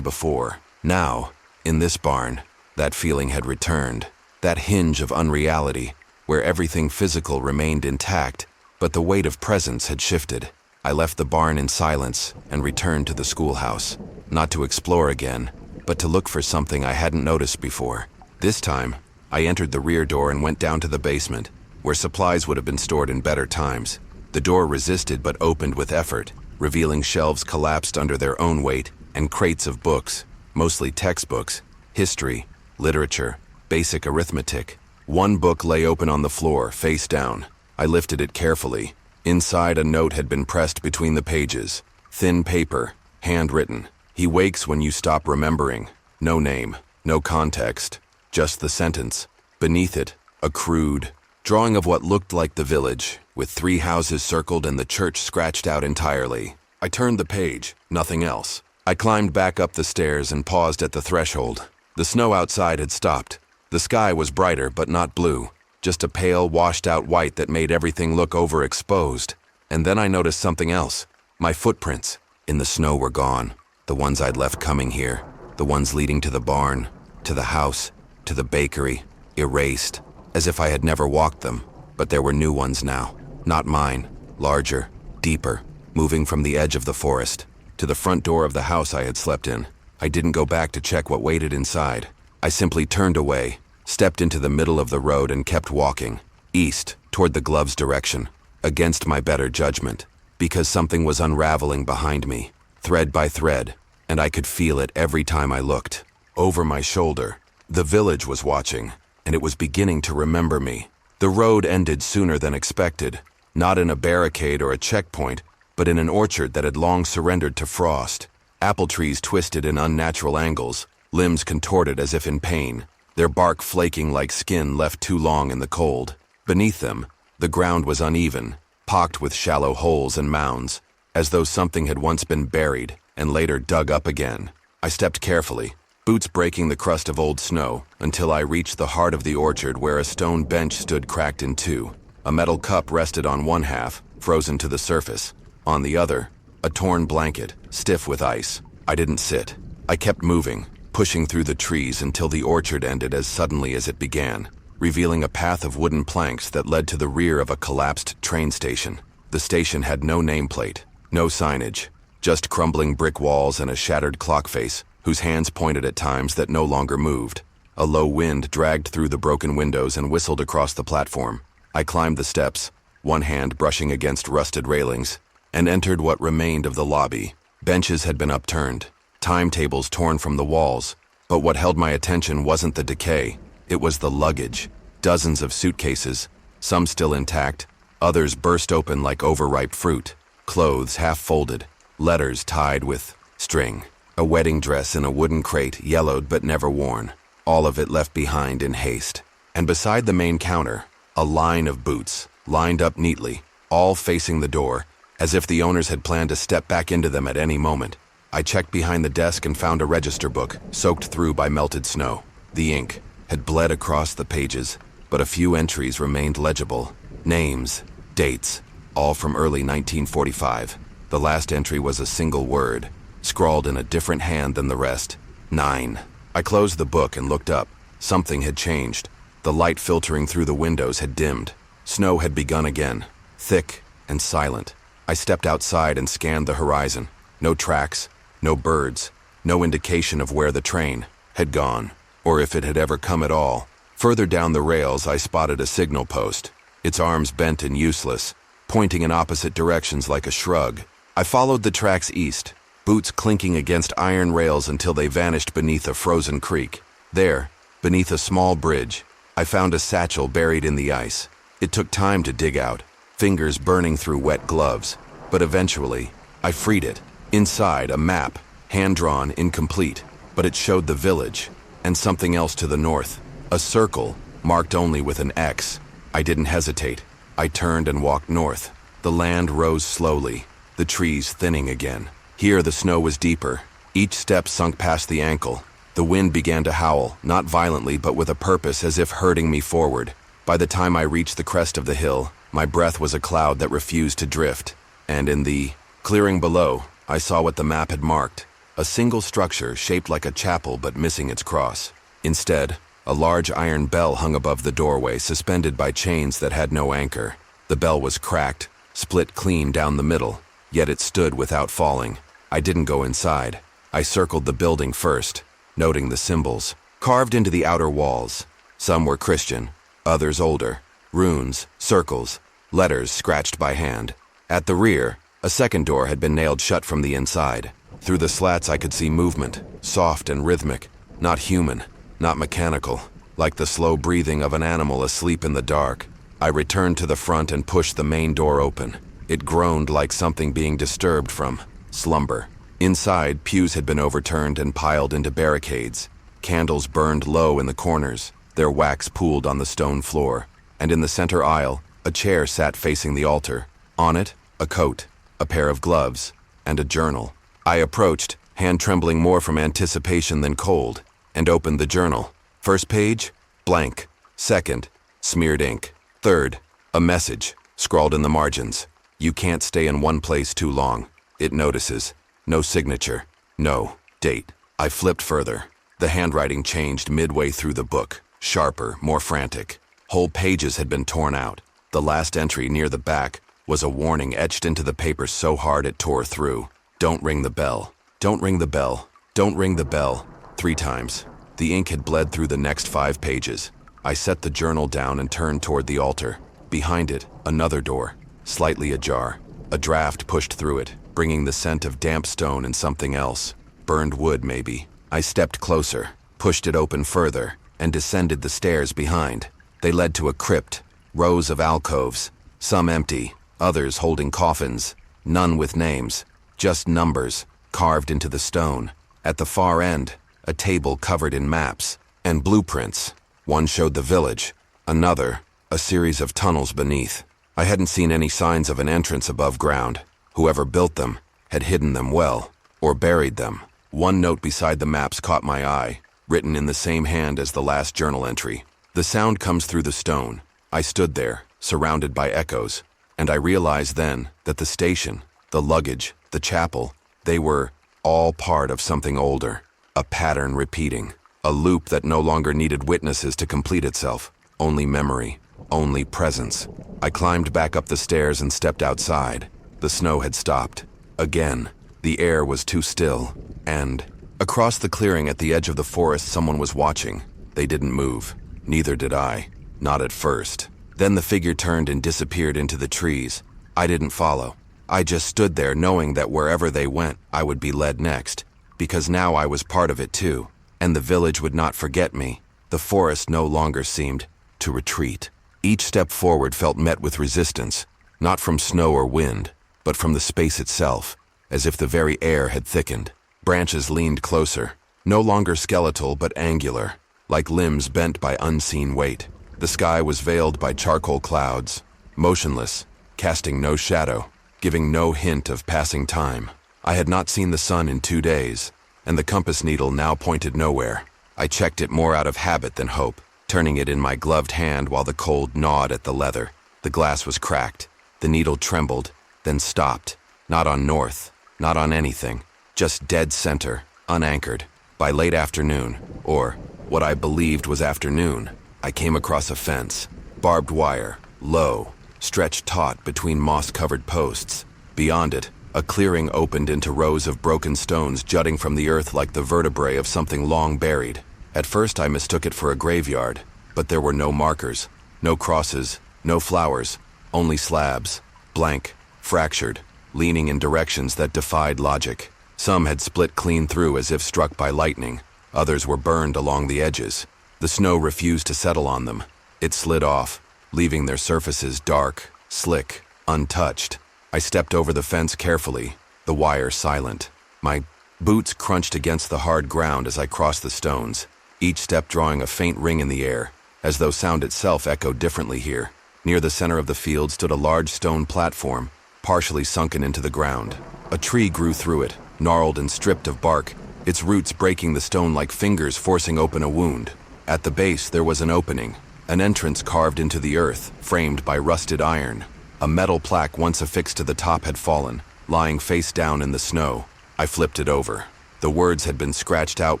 before. Now, in this barn, that feeling had returned. That hinge of unreality, where everything physical remained intact, but the weight of presence had shifted. I left the barn in silence and returned to the schoolhouse, not to explore again, but to look for something I hadn't noticed before. This time, I entered the rear door and went down to the basement, where supplies would have been stored in better times. The door resisted but opened with effort, revealing shelves collapsed under their own weight and crates of books, mostly textbooks, history, literature, basic arithmetic. One book lay open on the floor, face down. I lifted it carefully. Inside, a note had been pressed between the pages. Thin paper, handwritten. He wakes when you stop remembering. No name, no context, just the sentence. Beneath it, a crude drawing of what looked like the village, with 3 houses circled and the church scratched out entirely. I turned the page, nothing else. I climbed back up the stairs and paused at the threshold. The snow outside had stopped. The sky was brighter but not blue, just a pale, washed-out white that made everything look overexposed. And then I noticed something else. My footprints in the snow were gone. The ones I'd left coming here, the ones leading to the barn, to the house, to the bakery, erased, as if I had never walked them. But there were new ones now, not mine, larger, deeper, moving from the edge of the forest to the front door of the house I had slept in. I didn't go back to check what waited inside. I simply turned away, stepped into the middle of the road and kept walking, east, toward the gloves direction, against my better judgment, because something was unraveling behind me, thread by thread, and I could feel it every time I looked. Over my shoulder, the village was watching, and it was beginning to remember me. The road ended sooner than expected, not in a barricade or a checkpoint, but in an orchard that had long surrendered to frost. Apple trees twisted in unnatural angles, limbs contorted as if in pain, their bark flaking like skin left too long in the cold. Beneath them, the ground was uneven, pocked with shallow holes and mounds, as though something had once been buried and later dug up again. I stepped carefully, boots breaking the crust of old snow, until I reached the heart of the orchard where a stone bench stood cracked in 2. A metal cup rested on one half, frozen to the surface. On the other, a torn blanket, stiff with ice. I didn't sit. I kept moving, pushing through the trees until the orchard ended as suddenly as it began, revealing a path of wooden planks that led to the rear of a collapsed train station. The station had no nameplate, no signage, just crumbling brick walls and a shattered clock face, whose hands pointed at times that no longer moved. A low wind dragged through the broken windows and whistled across the platform. I climbed the steps, one hand brushing against rusted railings, and entered what remained of the lobby. Benches had been upturned, timetables torn from the walls, but what held my attention wasn't the decay, it was the luggage. Dozens of suitcases, some still intact, others burst open like overripe fruit, clothes half-folded, letters tied with string, a wedding dress in a wooden crate, yellowed but never worn, all of it left behind in haste. And beside the main counter, a line of boots, lined up neatly, all facing the door, as if the owners had planned to step back into them at any moment. I checked behind the desk and found a register book, soaked through by melted snow. The ink had bled across the pages, but a few entries remained legible. Names, dates, all from early 1945. The last entry was a single word, scrawled in a different hand than the rest. 9. I closed the book and looked up. Something had changed. The light filtering through the windows had dimmed. Snow had begun again, thick and silent. I stepped outside and scanned the horizon. No tracks, no birds, no indication of where the train had gone, or if it had ever come at all. Further down the rails, I spotted a signal post, its arms bent and useless, pointing in opposite directions like a shrug. I followed the tracks east, boots clinking against iron rails until they vanished beneath a frozen creek. There, beneath a small bridge, I found a satchel buried in the ice. It took time to dig out, fingers burning through wet gloves, but eventually, I freed it. Inside, a map, hand-drawn, incomplete, but it showed the village, and something else to the north. A circle, marked only with an X. I didn't hesitate. I turned and walked north. The land rose slowly, the trees thinning again. Here the snow was deeper. Each step sunk past the ankle. The wind began to howl, not violently but with a purpose, as if hurting me forward. By the time I reached the crest of the hill, my breath was a cloud that refused to drift. And in the clearing below, I saw what the map had marked. A single structure shaped like a chapel but missing its cross. Instead, a large iron bell hung above the doorway, suspended by chains that had no anchor. The bell was cracked, split clean down the middle, yet it stood without falling. I didn't go inside. I circled the building first, noting the symbols carved into the outer walls. Some were Christian, others older. Runes, circles, letters scratched by hand. At the rear, a second door had been nailed shut from the inside. Through the slats I could see movement, soft and rhythmic, not human, not mechanical, like the slow breathing of an animal asleep in the dark. I returned to the front and pushed the main door open. It groaned like something being disturbed from slumber. Inside, pews had been overturned and piled into barricades. Candles burned low in the corners, their wax pooled on the stone floor. And in the center aisle, a chair sat facing the altar. On it, a coat, a pair of gloves, and a journal. I approached, hand trembling more from anticipation than cold, and opened the journal. First page, blank. Second, smeared ink. Third, a message, scrawled in the margins. You can't stay in one place too long. It notices. No signature. No date. I flipped further. The handwriting changed midway through the book, sharper, more frantic. Whole pages had been torn out. The last entry near the back was a warning etched into the paper so hard it tore through. Don't ring the bell. Don't ring the bell. Don't ring the bell. 3 times. The ink had bled through the next 5 pages. I set the journal down and turned toward the altar. Behind it, another door, slightly ajar. A draft pushed through it, bringing the scent of damp stone and something else. Burned wood, maybe. I stepped closer, pushed it open further, and descended the stairs behind. They led to a crypt, rows of alcoves, some empty, others holding coffins, none with names, just numbers carved into the stone. At the far end, a table covered in maps and blueprints. One showed the village, another, a series of tunnels beneath. I hadn't seen any signs of an entrance above ground. Whoever built them had hidden them well, or buried them. One note beside the maps caught my eye, written in the same hand as the last journal entry. The sound comes through the stone. I stood there, surrounded by echoes, and I realized then that the station, the luggage, the chapel, they were all part of something older, a pattern repeating, a loop that no longer needed witnesses to complete itself, only memory, only presence. I climbed back up the stairs and stepped outside. The snow had stopped. Again, the air was too still, and across the clearing at the edge of the forest someone was watching. They didn't move. Neither did I. Not at first. Then the figure turned and disappeared into the trees. I didn't follow. I just stood there knowing that wherever they went, I would be led next, because now I was part of it too, and the village would not forget me. The forest no longer seemed to retreat. Each step forward felt met with resistance, not from snow or wind, but from the space itself, as if the very air had thickened. Branches leaned closer, no longer skeletal but angular, like limbs bent by unseen weight. The sky was veiled by charcoal clouds, motionless, casting no shadow, giving no hint of passing time. I had not seen the sun in 2 days, and the compass needle now pointed nowhere. I checked it more out of habit than hope, turning it in my gloved hand while the cold gnawed at the leather. The glass was cracked. The needle trembled, then stopped. Not on north, not on anything. Just dead center, unanchored. By late afternoon, or what I believed was afternoon, I came across a fence. Barbed wire, low, stretched taut between moss-covered posts. Beyond it, a clearing opened into rows of broken stones jutting from the earth like the vertebrae of something long buried. At first I mistook it for a graveyard, but there were no markers, no crosses, no flowers, only slabs, blank, fractured, leaning in directions that defied logic. Some had split clean through as if struck by lightning. Others were burned along the edges. The snow refused to settle on them. It slid off, leaving their surfaces dark, slick, untouched. I stepped over the fence carefully, the wire silent. My boots crunched against the hard ground as I crossed the stones, each step drawing a faint ring in the air, as though sound itself echoed differently here. Near the center of the field stood a large stone platform, partially sunken into the ground. A tree grew through it, gnarled and stripped of bark, its roots breaking the stone like fingers forcing open a wound. At the base there was an opening, an entrance carved into the earth, framed by rusted iron. A metal plaque once affixed to the top had fallen, lying face down in the snow. I flipped it over. The words had been scratched out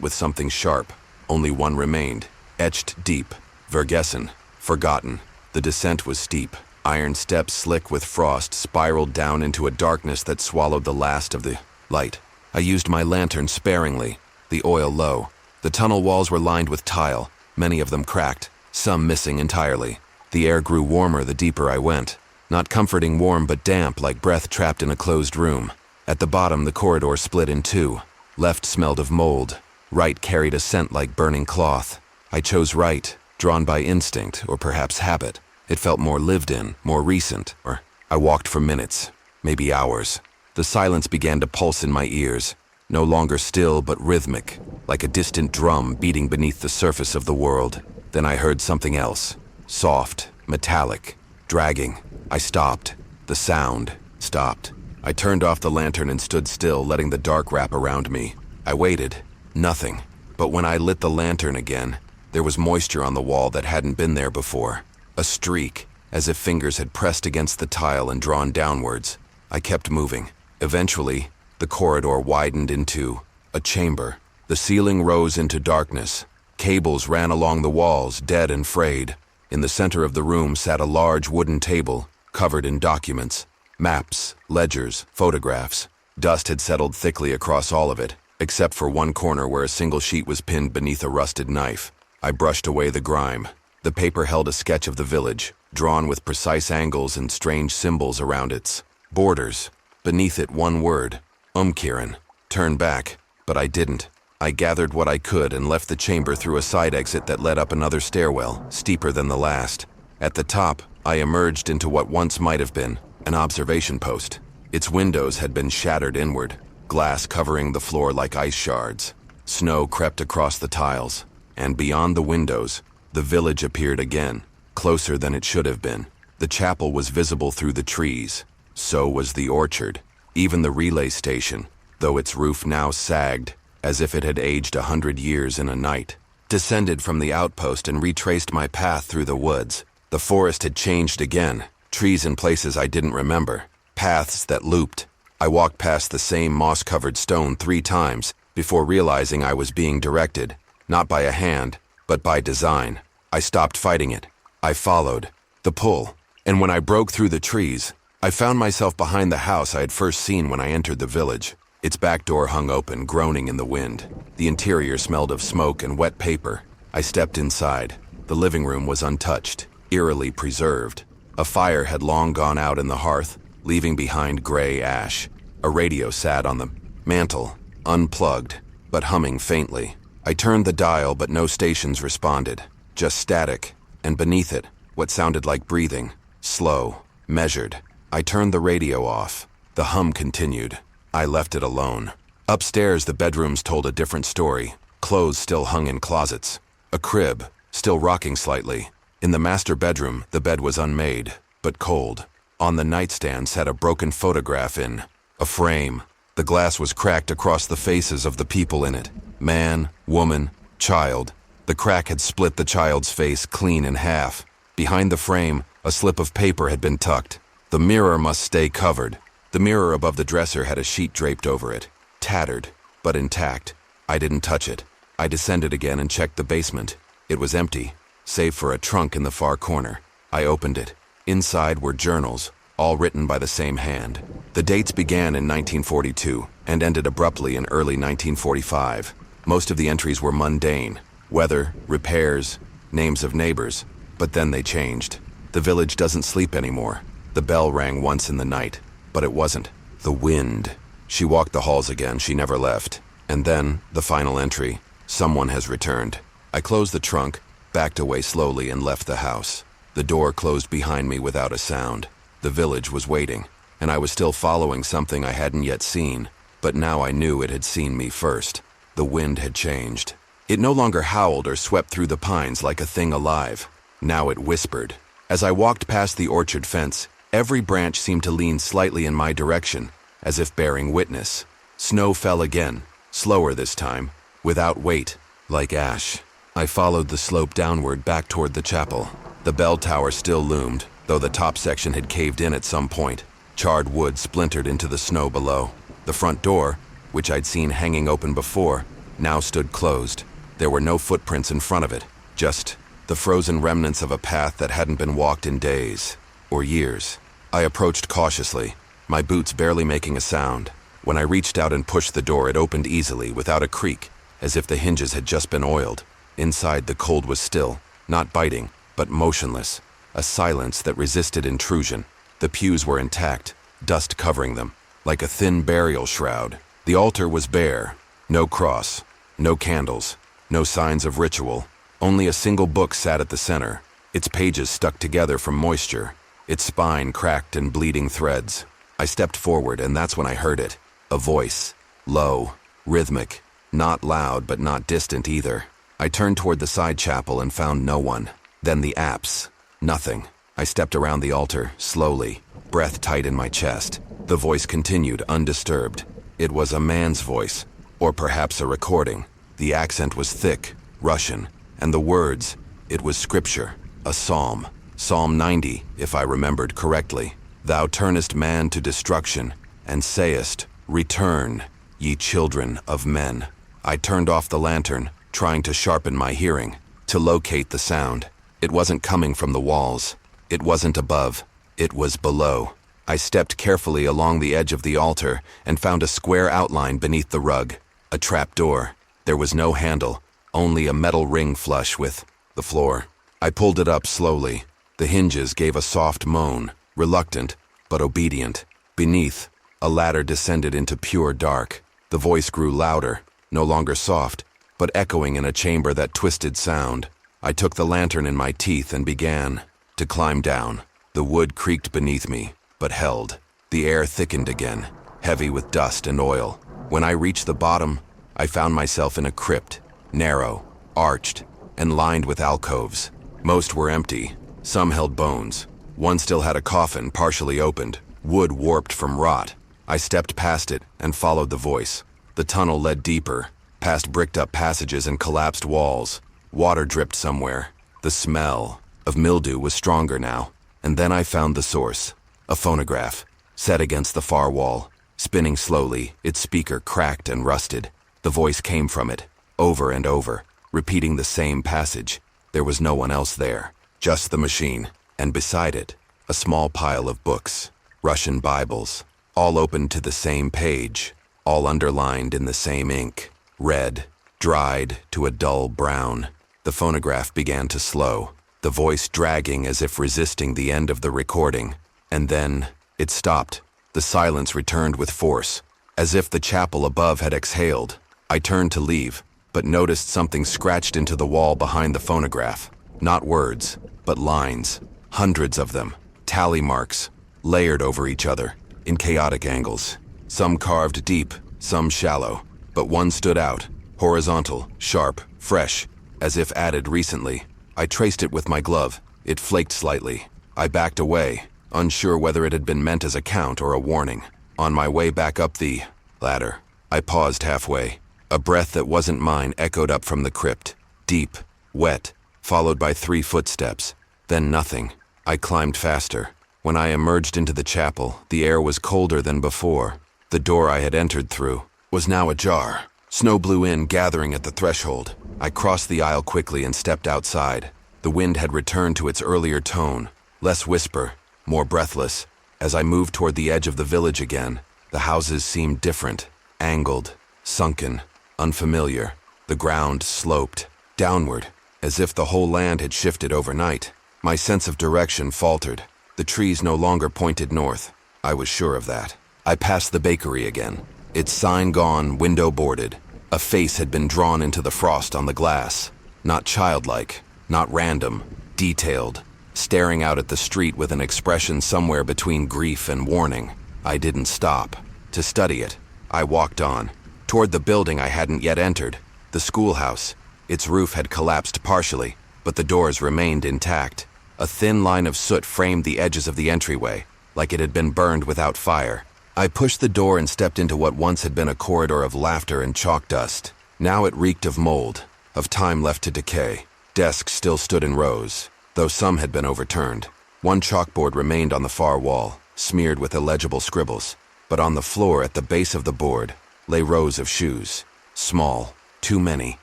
with something sharp. Only one remained, etched deep. Vergessen, forgotten. The descent was steep. Iron steps slick with frost spiraled down into a darkness that swallowed the last of the light. I used my lantern sparingly, the oil low. The tunnel walls were lined with tile, many of them cracked, some missing entirely. The air grew warmer the deeper I went. Not comforting warm but damp like breath trapped in a closed room. At the bottom the corridor split in two. Left smelled of mold. Right carried a scent like burning cloth. I chose right, drawn by instinct or perhaps habit. It felt more lived in, more recent, or I walked for minutes, maybe hours. The silence began to pulse in my ears, no longer still but rhythmic, like a distant drum beating beneath the surface of the world. Then I heard something else, soft, metallic, dragging. I stopped. The sound stopped. I turned off the lantern and stood still, letting the dark wrap around me. I waited. Nothing. But when I lit the lantern again, there was moisture on the wall that hadn't been there before. A streak, as if fingers had pressed against the tile and drawn downwards. I kept moving. Eventually, the corridor widened into a chamber. The ceiling rose into darkness. Cables ran along the walls, dead and frayed. In the center of the room sat a large wooden table, covered in documents, maps, ledgers, photographs. Dust had settled thickly across all of it, except for one corner where a single sheet was pinned beneath a rusted knife. I brushed away the grime. The paper held a sketch of the village, drawn with precise angles and strange symbols around its borders. Beneath it one word, Umkehren. Turn back, but I didn't. I gathered what I could and left the chamber through a side exit that led up another stairwell, steeper than the last. At the top, I emerged into what once might have been an observation post. Its windows had been shattered inward, glass covering the floor like ice shards. Snow crept across the tiles, and beyond the windows, the village appeared again, closer than it should have been. The chapel was visible through the trees. So was the orchard, even the relay station, though its roof now sagged, as if it had aged 100 years in a night. Descended from the outpost and retraced my path through the woods. The forest had changed again, trees in places I didn't remember, paths that looped. I walked past the same moss-covered stone 3 times before realizing I was being directed, not by a hand, but by design. I stopped fighting it. I followed the pull, and when I broke through the trees, I found myself behind the house I had first seen when I entered the village. Its back door hung open, groaning in the wind. The interior smelled of smoke and wet paper. I stepped inside. The living room was untouched, eerily preserved. A fire had long gone out in the hearth, leaving behind gray ash. A radio sat on the mantel, unplugged, but humming faintly. I turned the dial, but no stations responded. Just static, and beneath it, what sounded like breathing. Slow, measured. I turned the radio off. The hum continued. I left it alone. Upstairs, the bedrooms told a different story. Clothes still hung in closets. A crib, still rocking slightly. In the master bedroom, the bed was unmade, but cold. On the nightstand sat a broken photograph in a frame. The glass was cracked across the faces of the people in it. Man, woman, Child. The crack had split the child's face clean in half. Behind the frame, a slip of paper had been tucked. The mirror must stay covered. The mirror above the dresser had a sheet draped over it. Tattered, but intact. I didn't touch it. I descended again and checked the basement. It was empty, save for a trunk in the far corner. I opened it. Inside were journals, all written by the same hand. The dates began in 1942 and ended abruptly in early 1945. Most of the entries were mundane. Weather, repairs, names of neighbors. But then they changed. The village doesn't sleep anymore. The bell rang once in the night, but it wasn't. The wind. She walked the halls again. She never left. And then, the final entry. Someone has returned. I closed the trunk, backed away slowly, and left the house. The door closed behind me without a sound. The village was waiting, and I was still following something I hadn't yet seen. But now I knew it had seen me first. The wind had changed. It no longer howled or swept through the pines like a thing alive. Now it whispered. As I walked past the orchard fence, every branch seemed to lean slightly in my direction, as if bearing witness. Snow fell again, slower this time, without weight, like ash. I followed the slope downward back toward the chapel. The bell tower still loomed, though the top section had caved in at some point. Charred wood splintered into the snow below. The front door, which I'd seen hanging open before, now stood closed. There were no footprints in front of it, just the frozen remnants of a path that hadn't been walked in days or years. I approached cautiously, my boots barely making a sound. When I reached out and pushed the door, it opened easily, without a creak, as if the hinges had just been oiled. Inside, the cold was still, not biting, but motionless, a silence that resisted intrusion. The pews were intact, dust covering them, like a thin burial shroud. The altar was bare, no cross, no candles, no signs of ritual. Only a single book sat at the center, its pages stuck together from moisture, its spine cracked in bleeding threads. I stepped forward, and that's when I heard it. A voice, low, rhythmic, not loud but not distant either. I turned toward the side chapel and found no one. Then the apse. Nothing. I stepped around the altar, slowly, breath tight in my chest. The voice continued, undisturbed. It was a man's voice, or perhaps a recording. The accent was thick, Russian, and the words, it was scripture, a psalm. Psalm 90, if I remembered correctly. Thou turnest man to destruction, and sayest, return, ye children of men. I turned off the lantern, trying to sharpen my hearing, to locate the sound. It wasn't coming from the walls. It wasn't above. It was below. I stepped carefully along the edge of the altar and found a square outline beneath the rug. A trap door. There was no handle, only a metal ring flush with the floor. I pulled it up slowly. The hinges gave a soft moan, reluctant, but obedient. Beneath, a ladder descended into pure dark. The voice grew louder, no longer soft, but echoing in a chamber that twisted sound. I took the lantern in my teeth and began to climb down. The wood creaked beneath me, but held. The air thickened again, heavy with dust and oil. When I reached the bottom, I found myself in a crypt, narrow, arched, and lined with alcoves. Most were empty. Some held bones. One still had a coffin partially opened, wood warped from rot. I stepped past it and followed the voice. The tunnel led deeper, past bricked-up passages and collapsed walls. Water dripped somewhere. The smell of mildew was stronger now. And then I found the source. A phonograph, set against the far wall. Spinning slowly, its speaker cracked and rusted. The voice came from it, over and over, repeating the same passage. There was no one else there, just the machine. And beside it, a small pile of books, Russian Bibles, all open to the same page, all underlined in the same ink, red, dried to a dull brown. The phonograph began to slow, the voice dragging as if resisting the end of the recording. And then it stopped. The silence returned with force, as if the chapel above had exhaled. I turned to leave, but noticed something scratched into the wall behind the phonograph. Not words, but lines. Hundreds of them, tally marks, layered over each other, in chaotic angles. Some carved deep, some shallow, but one stood out, horizontal, sharp, fresh, as if added recently. I traced it with my glove. It flaked slightly. I backed away, unsure whether it had been meant as a count or a warning. On my way back up the ladder, I paused halfway. A breath that wasn't mine echoed up from the crypt. Deep, wet, followed by 3 footsteps. Then nothing. I climbed faster. When I emerged into the chapel, the air was colder than before. The door I had entered through was now ajar. Snow blew in, gathering at the threshold. I crossed the aisle quickly and stepped outside. The wind had returned to its earlier tone, less whisper, more breathless. As I moved toward the edge of the village again, the houses seemed different, angled, sunken, unfamiliar. The ground sloped downward, as if the whole land had shifted overnight. My sense of direction faltered. The trees no longer pointed north. I was sure of that. I passed the bakery again. Its sign gone, window boarded. A face had been drawn into the frost on the glass. Not childlike, not random, detailed, staring out at the street with an expression somewhere between grief and warning. I didn't stop to study it. I walked on, toward the building I hadn't yet entered, the schoolhouse. Its roof had collapsed partially, but the doors remained intact. A thin line of soot framed the edges of the entryway, like it had been burned without fire. I pushed the door and stepped into what once had been a corridor of laughter and chalk dust. Now it reeked of mold, of time left to decay. Desks still stood in rows, though some had been overturned. One chalkboard remained on the far wall, smeared with illegible scribbles. But on the floor at the base of the board lay rows of shoes. Small, too many,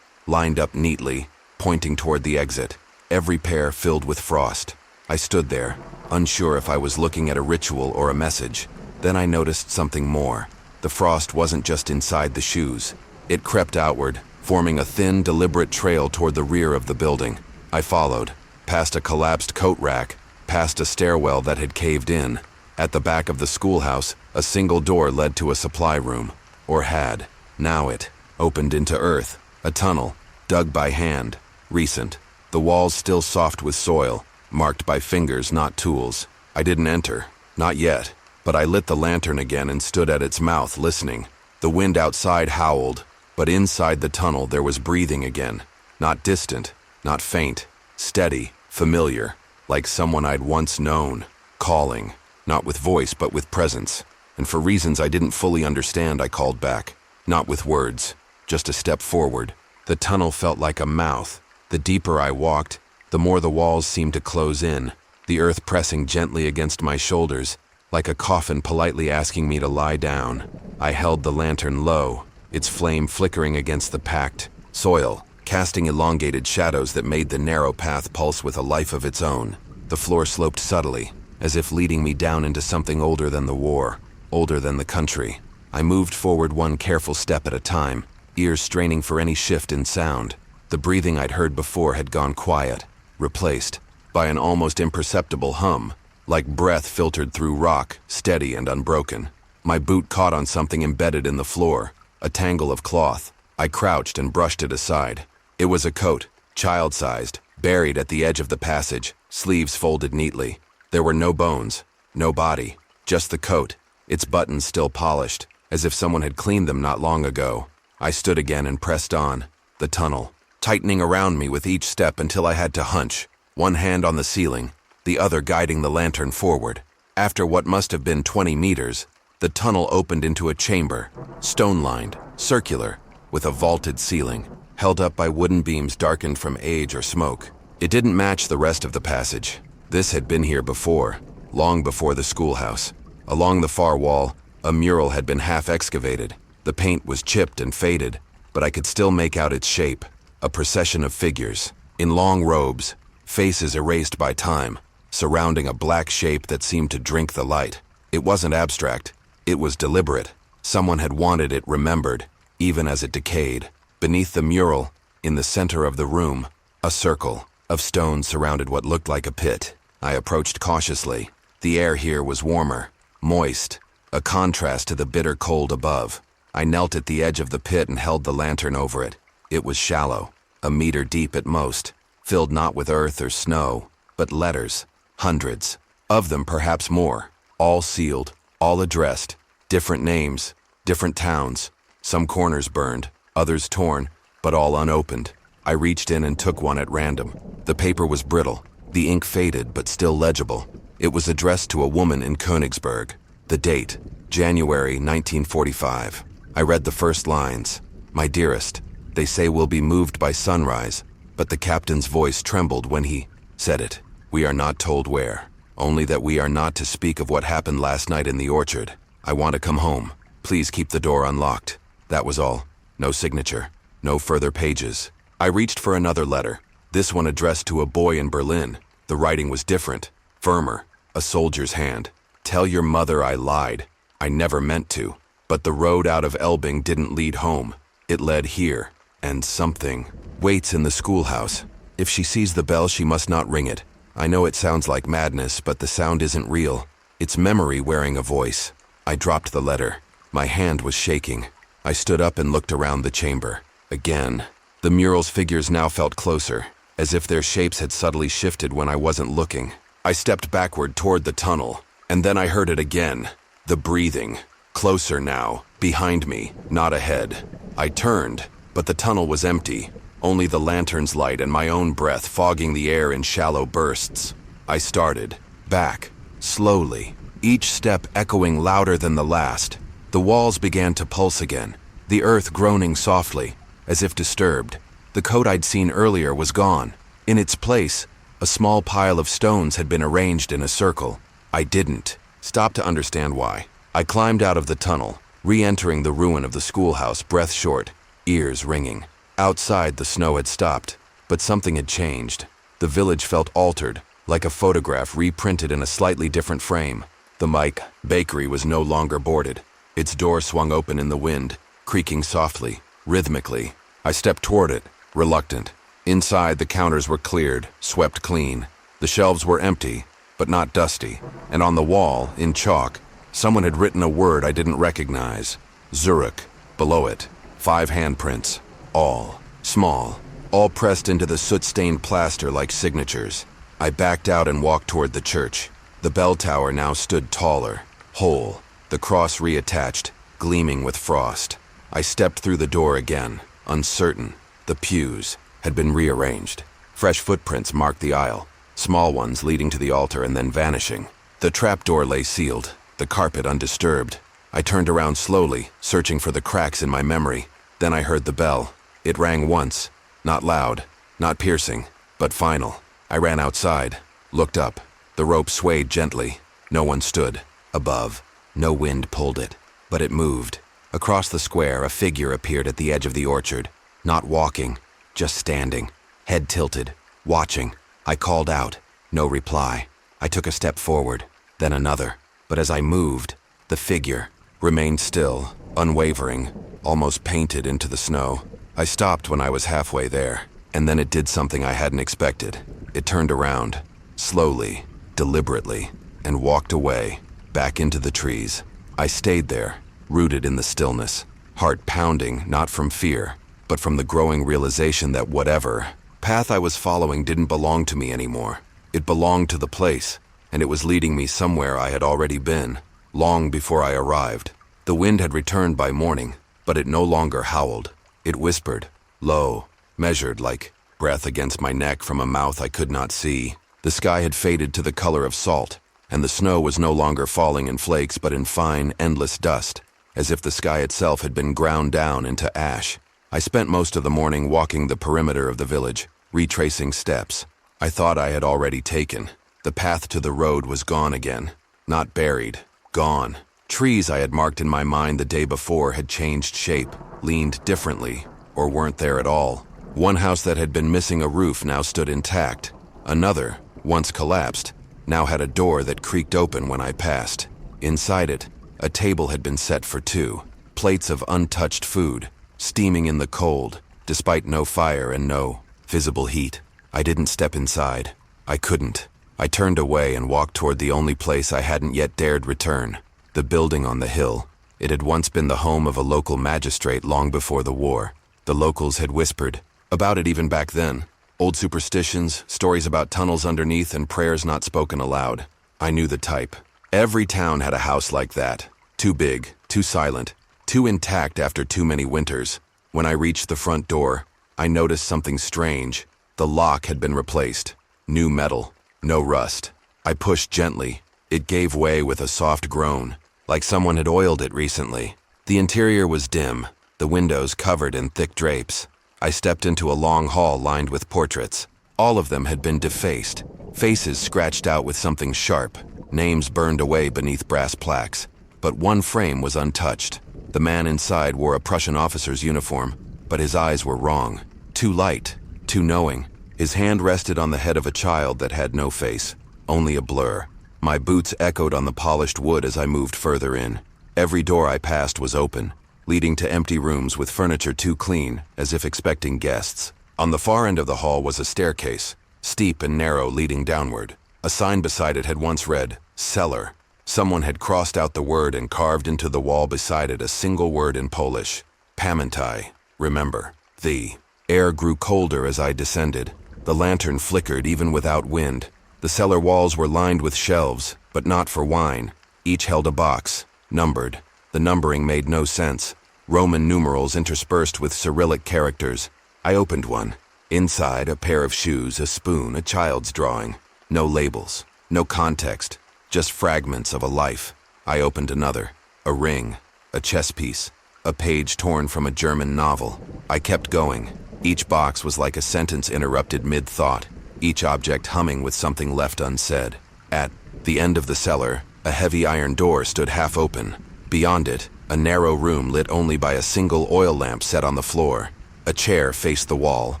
lined up neatly, pointing toward the exit, every pair filled with frost. I stood there, unsure if I was looking at a ritual or a message. Then I noticed something more. The frost wasn't just inside the shoes. It crept outward, forming a thin, deliberate trail toward the rear of the building. I followed, past a collapsed coat rack, past a stairwell that had caved in. At the back of the schoolhouse, a single door led to a supply room, or had. Now it opened into earth, a tunnel, dug by hand, recent. The walls still soft with soil, marked by fingers, not tools. I didn't enter, not yet. But I lit the lantern again and stood at its mouth, listening. The wind outside howled, but inside the tunnel there was breathing again. Not distant, not faint, steady, familiar, like someone I'd once known, calling, not with voice but with presence. And for reasons I didn't fully understand, I called back, not with words, just a step forward. The tunnel felt like a mouth. The deeper I walked, the more the walls seemed to close in, the earth pressing gently against my shoulders, like a coffin politely asking me to lie down. I held the lantern low, its flame flickering against the packed soil, casting elongated shadows that made the narrow path pulse with a life of its own. The floor sloped subtly, as if leading me down into something older than the war, older than the country. I moved forward one careful step at a time, ears straining for any shift in sound. The breathing I'd heard before had gone quiet, replaced by an almost imperceptible hum, like breath filtered through rock, steady and unbroken. My boot caught on something embedded in the floor, a tangle of cloth. I crouched and brushed it aside. It was a coat, child-sized, buried at the edge of the passage, sleeves folded neatly. There were no bones, no body, just the coat, its buttons still polished, as if someone had cleaned them not long ago. I stood again and pressed on, the tunnel, tightening around me with each step until I had to hunch, one hand on the ceiling, the other guiding the lantern forward. After what must have been 20 meters, the tunnel opened into a chamber, stone-lined, circular, with a vaulted ceiling, held up by wooden beams darkened from age or smoke. It didn't match the rest of the passage. This had been here before, long before the schoolhouse. Along the far wall, a mural had been half excavated. The paint was chipped and faded, but I could still make out its shape, a procession of figures, in long robes, faces erased by time, surrounding a black shape that seemed to drink the light. It wasn't abstract. It was deliberate. Someone had wanted it remembered, even as it decayed. Beneath the mural, in the center of the room, a circle of stone surrounded what looked like a pit. I approached cautiously. The air here was warmer, moist, a contrast to the bitter cold above. I knelt at the edge of the pit and held the lantern over it. It was shallow, a meter deep at most, filled not with earth or snow, but letters. Hundreds of them, perhaps more, all sealed, all addressed, different names, different towns, some corners burned, others torn, but all unopened. I reached in and took one at random. The paper was brittle, the ink faded but still legible. It was addressed to a woman in Königsberg. The date, January 1945. I read the first lines. My dearest, they say we'll be moved by sunrise, but the captain's voice trembled when he said it. We are not told where, only that we are not to speak of what happened last night in the orchard. I want to come home. Please keep the door unlocked. That was all. No signature. No further pages. I reached for another letter, this one addressed to a boy in Berlin. The writing was different, firmer, a soldier's hand. Tell your mother I lied. I never meant to. But the road out of Elbing didn't lead home. It led here, and something waits in the schoolhouse. If she sees the bell, she must not ring it. I know it sounds like madness, but the sound isn't real. It's memory wearing a voice. I dropped the letter. My hand was shaking. I stood up and looked around the chamber. Again. The mural's figures now felt closer, as if their shapes had subtly shifted when I wasn't looking. I stepped backward toward the tunnel, and then I heard it again. The breathing. Closer now, behind me, not ahead. I turned, but the tunnel was empty, only the lantern's light and my own breath fogging the air in shallow bursts. I started, back, slowly, each step echoing louder than the last. The walls began to pulse again, the earth groaning softly, as if disturbed. The coat I'd seen earlier was gone. In its place, a small pile of stones had been arranged in a circle. I didn't stop to understand why. I climbed out of the tunnel, re-entering the ruin of the schoolhouse, breath short, ears ringing. Outside, the snow had stopped, but something had changed. The village felt altered, like a photograph reprinted in a slightly different frame. The Mike bakery was no longer boarded. Its door swung open in the wind, creaking softly, rhythmically. I stepped toward it, reluctant. Inside, the counters were cleared, swept clean. The shelves were empty, but not dusty. And on the wall, in chalk, someone had written a word I didn't recognize. Zurich. Below it, 5 handprints. All small, all pressed into the soot-stained plaster like signatures. I backed out and walked toward the church. The bell tower now stood taller, whole, the cross reattached, gleaming with frost. I stepped through the door again, uncertain. The pews had been rearranged. Fresh footprints marked the aisle, small ones leading to the altar and then vanishing. The trapdoor lay sealed, the carpet undisturbed. I turned around slowly, searching for the cracks in my memory. Then I heard the bell. It rang once, not loud, not piercing, but final. I ran outside, looked up. The rope swayed gently. No one stood. Above, no wind pulled it, but it moved. Across the square, a figure appeared at the edge of the orchard. Not walking, just standing, head tilted, watching. I called out. No reply. I took a step forward, then another. But as I moved, the figure remained still, unwavering, almost painted into the snow. I stopped when I was halfway there, and then it did something I hadn't expected. It turned around, slowly, deliberately, and walked away, back into the trees. I stayed there, rooted in the stillness, heart pounding not from fear, but from the growing realization that whatever path I was following didn't belong to me anymore. It belonged to the place, and it was leading me somewhere I had already been, long before I arrived. The wind had returned by morning, but it no longer howled. It whispered, low, measured like breath against my neck from a mouth I could not see. The sky had faded to the color of salt, and the snow was no longer falling in flakes but in fine, endless dust, as if the sky itself had been ground down into ash. I spent most of the morning walking the perimeter of the village, retracing steps I thought I had already taken. The path to the road was gone again. Not buried, gone. Trees I had marked in my mind the day before had changed shape, leaned differently, or weren't there at all. One house that had been missing a roof now stood intact. Another, once collapsed, now had a door that creaked open when I passed. Inside it, a table had been set for 2, plates of untouched food, steaming in the cold, despite no fire and no visible heat. I didn't step inside. I couldn't. I turned away and walked toward the only place I hadn't yet dared return. The building on the hill. It had once been the home of a local magistrate long before the war. The locals had whispered about it even back then. Old superstitions, stories about tunnels underneath, and prayers not spoken aloud. I knew the type. Every town had a house like that. Too big, too silent, too intact after too many winters. When I reached the front door, I noticed something strange. The lock had been replaced. New metal, no rust. I pushed gently. It gave way with a soft groan, like someone had oiled it recently. The interior was dim. The the windows covered in thick drapes. I stepped into a long hall lined with portraits. All of them had been defaced, faces scratched out with something sharp, names burned away beneath brass plaques. But one frame was untouched. The man inside wore a Prussian officer's uniform, but his eyes were wrong. Too light, too knowing. His hand rested on the head of a child that had no face, only a blur. My boots echoed on the polished wood as I moved further in. Every door I passed was open, leading to empty rooms with furniture too clean, as if expecting guests. On the far end of the hall was a staircase, steep and narrow, leading downward. A sign beside it had once read, "Cellar." Someone had crossed out the word and carved into the wall beside it a single word in Polish, "Pamiętaj," remember. The air grew colder as I descended. The lantern flickered even without wind. The cellar walls were lined with shelves, but not for wine. Each held a box, numbered. The numbering made no sense. Roman numerals interspersed with Cyrillic characters. I opened one. Inside, a pair of shoes, a spoon, a child's drawing. No labels, no context, just fragments of a life. I opened another. A ring, a chess piece, a page torn from a German novel. I kept going. Each box was like a sentence interrupted mid-thought, each object humming with something left unsaid. At the end of the cellar, a heavy iron door stood half open. Beyond it, a narrow room lit only by a single oil lamp set on the floor. A chair faced the wall,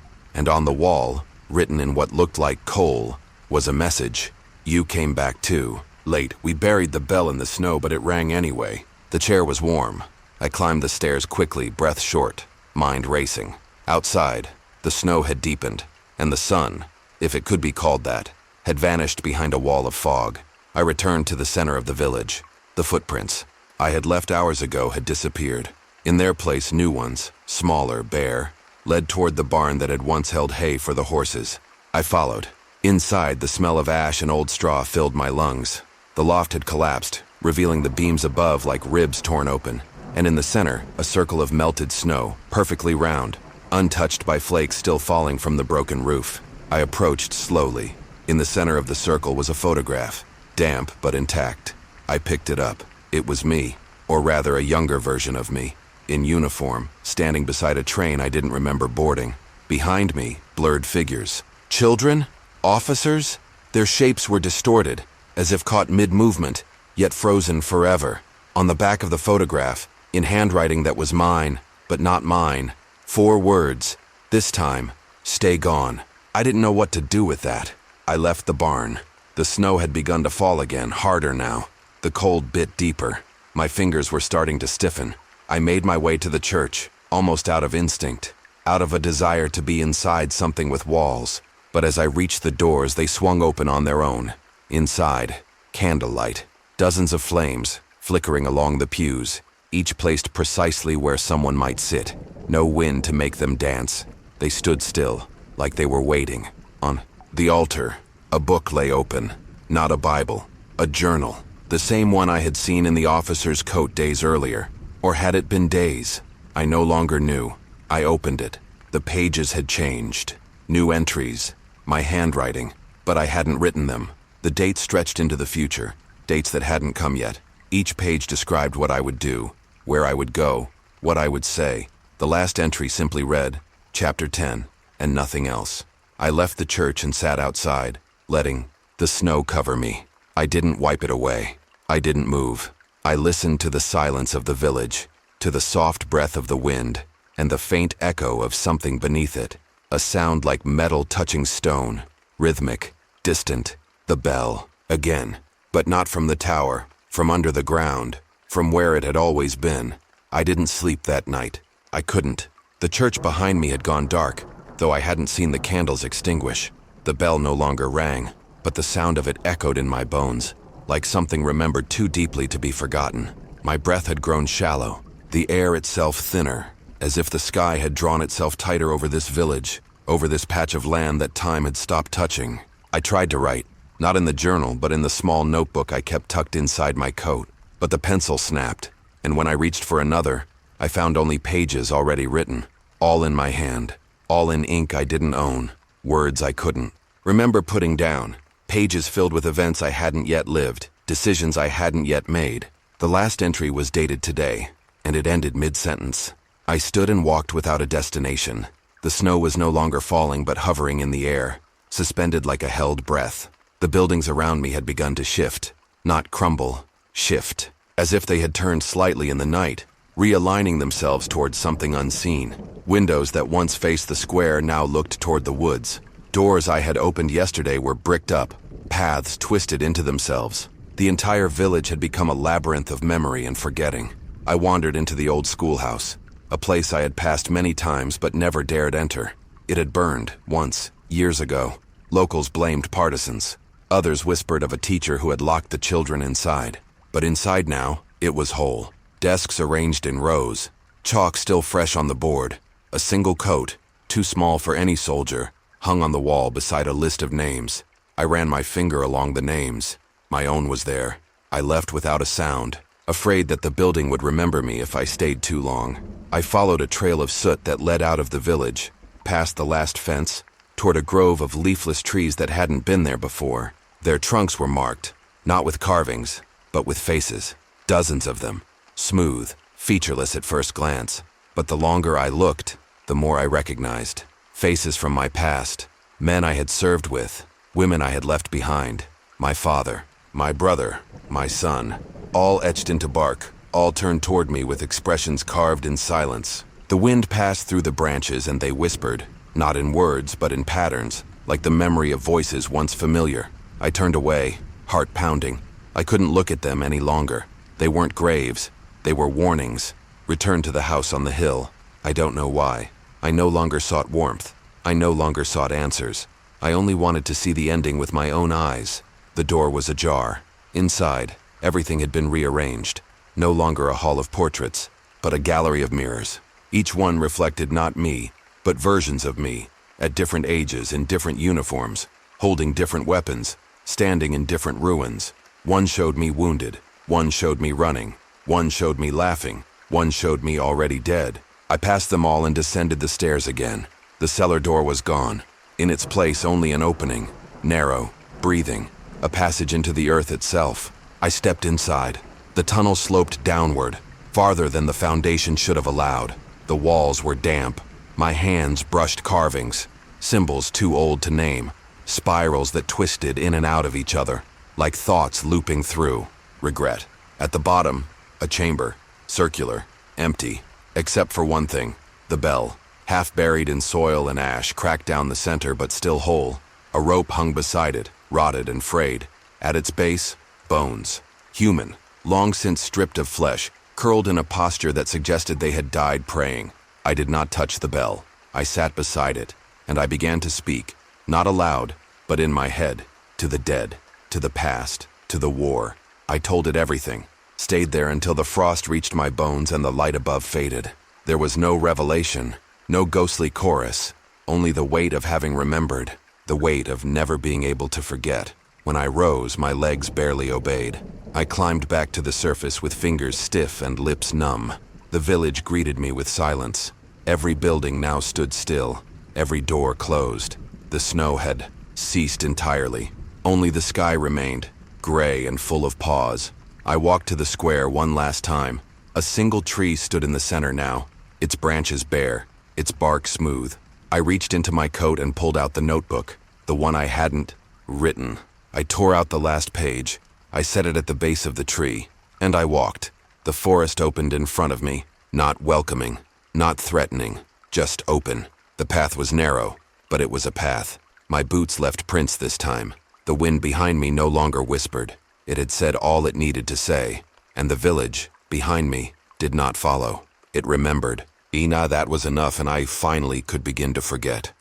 and on the wall, written in what looked like coal, was a message. "You came back too. Late. We buried the bell in the snow, but it rang anyway." The chair was warm. I climbed the stairs quickly, breath short, mind racing. Outside, the snow had deepened, and the sun, if it could be called that, had vanished behind a wall of fog. I returned to the center of the village. The footprints I had left hours ago had disappeared. In their place, new ones, smaller, bare, led toward the barn that had once held hay for the horses. I followed. Inside, the smell of ash and old straw filled my lungs. The loft had collapsed, revealing the beams above like ribs torn open, and in the center, a circle of melted snow, perfectly round, untouched by flakes still falling from the broken roof. I approached slowly. In the center of the circle was a photograph, damp but intact. I picked it up. It was me, or rather a younger version of me, in uniform, standing beside a train I didn't remember boarding. Behind me, blurred figures. Children? Officers? Their shapes were distorted, as if caught mid-movement, yet frozen forever. On the back of the photograph, in handwriting that was mine, but not mine, 4 words. This time, "Stay gone." I didn't know what to do with that. I left the barn. The snow had begun to fall again, harder now. The cold bit deeper. My fingers were starting to stiffen. I made my way to the church, almost out of instinct, out of a desire to be inside something with walls. But as I reached the doors, they swung open on their own. Inside, candlelight, dozens of flames, flickering along the pews, each placed precisely where someone might sit. No wind to make them dance. They stood still, like they were waiting. On the altar, a book lay open. Not a Bible, a journal. The same one I had seen in the officer's coat days earlier. Or had it been days? I no longer knew. I opened it. The pages had changed. New entries. My handwriting. But I hadn't written them. The dates stretched into the future. Dates that hadn't come yet. Each page described what I would do, where I would go, what I would say. The last entry simply read, Chapter 10, and nothing else. I left the church and sat outside, letting the snow cover me. I didn't wipe it away. I didn't move. I listened to the silence of the village, to the soft breath of the wind, and the faint echo of something beneath it. A sound like metal touching stone, rhythmic, distant. The bell, again. But not from the tower, from under the ground, from where it had always been. I didn't sleep that night. I couldn't. The church behind me had gone dark, though I hadn't seen the candles extinguish. The bell no longer rang, but the sound of it echoed in my bones, like something remembered too deeply to be forgotten. My breath had grown shallow, the air itself thinner, as if the sky had drawn itself tighter over this village, over this patch of land that time had stopped touching. I tried to write, not in the journal, but in the small notebook I kept tucked inside my coat. But the pencil snapped, and when I reached for another, I found only pages already written, all in my hand, all in ink I didn't own, words I couldn't remember putting down, pages filled with events I hadn't yet lived, decisions I hadn't yet made. The last entry was dated today, and it ended mid-sentence. I stood and walked without a destination. The snow was no longer falling but hovering in the air, suspended like a held breath. The buildings around me had begun to shift, not crumble, shift, as if they had turned slightly in the night, realigning themselves towards something unseen. Windows that once faced the square now looked toward the woods. Doors I had opened yesterday were bricked up, paths twisted into themselves. The entire village had become a labyrinth of memory and forgetting. I wandered into the old schoolhouse, a place I had passed many times but never dared enter. It had burned, once, years ago. Locals blamed partisans. Others whispered of a teacher who had locked the children inside. But inside now, it was whole. Desks arranged in rows, chalk still fresh on the board, a single coat, too small for any soldier, hung on the wall beside a list of names. I ran my finger along the names. My own was there. I left without a sound, afraid that the building would remember me if I stayed too long. I followed a trail of soot that led out of the village, past the last fence, toward a grove of leafless trees that hadn't been there before. Their trunks were marked, not with carvings, but with faces. Dozens of them, smooth, featureless at first glance. But the longer I looked, the more I recognized. Faces from my past, men I had served with, women I had left behind. My father, my brother, my son, all etched into bark, all turned toward me with expressions carved in silence. The wind passed through the branches and they whispered, not in words but in patterns, like the memory of voices once familiar. I turned away, heart pounding. I couldn't look at them any longer. They weren't graves, they were warnings. Return to the house on the hill. I don't know why. I no longer sought warmth. I no longer sought answers. I only wanted to see the ending with my own eyes. The door was ajar. Inside, everything had been rearranged. No longer a hall of portraits, but a gallery of mirrors. Each one reflected not me, but versions of me, at different ages in different uniforms, holding different weapons, standing in different ruins. One showed me wounded, one showed me running, one showed me laughing, one showed me already dead. I passed them all and descended the stairs again. The cellar door was gone. In its place only an opening, narrow, breathing, a passage into the earth itself. I stepped inside. The tunnel sloped downward, farther than the foundation should have allowed. The walls were damp. My hands brushed carvings, symbols too old to name, spirals that twisted in and out of each other, like thoughts looping through. Regret. At the bottom, a chamber, circular, empty, except for one thing, the bell. Half buried in soil and ash, cracked down the center but still whole. A rope hung beside it, rotted and frayed. At its base, bones. Human, long since stripped of flesh, curled in a posture that suggested they had died praying. I did not touch the bell. I sat beside it, and I began to speak, not aloud, but in my head, to the dead, to the past, to the war. I told it everything, stayed there until the frost reached my bones and the light above faded. There was no revelation, no ghostly chorus, only the weight of having remembered, the weight of never being able to forget. When I rose, my legs barely obeyed. I climbed back to the surface with fingers stiff and lips numb. The village greeted me with silence. Every building now stood still, every door closed. The snow had ceased entirely. Only the sky remained, gray and full of pause. I walked to the square one last time. A single tree stood in the center now, its branches bare, its bark smooth. I reached into my coat and pulled out the notebook, the one I hadn't written. I tore out the last page. I set it at the base of the tree, and I walked. The forest opened in front of me, not welcoming, not threatening, just open. The path was narrow, but it was a path. My boots left prints this time. The wind behind me no longer whispered. It had said all it needed to say, and the village, behind me, did not follow. It remembered. That was enough, and I finally could begin to forget.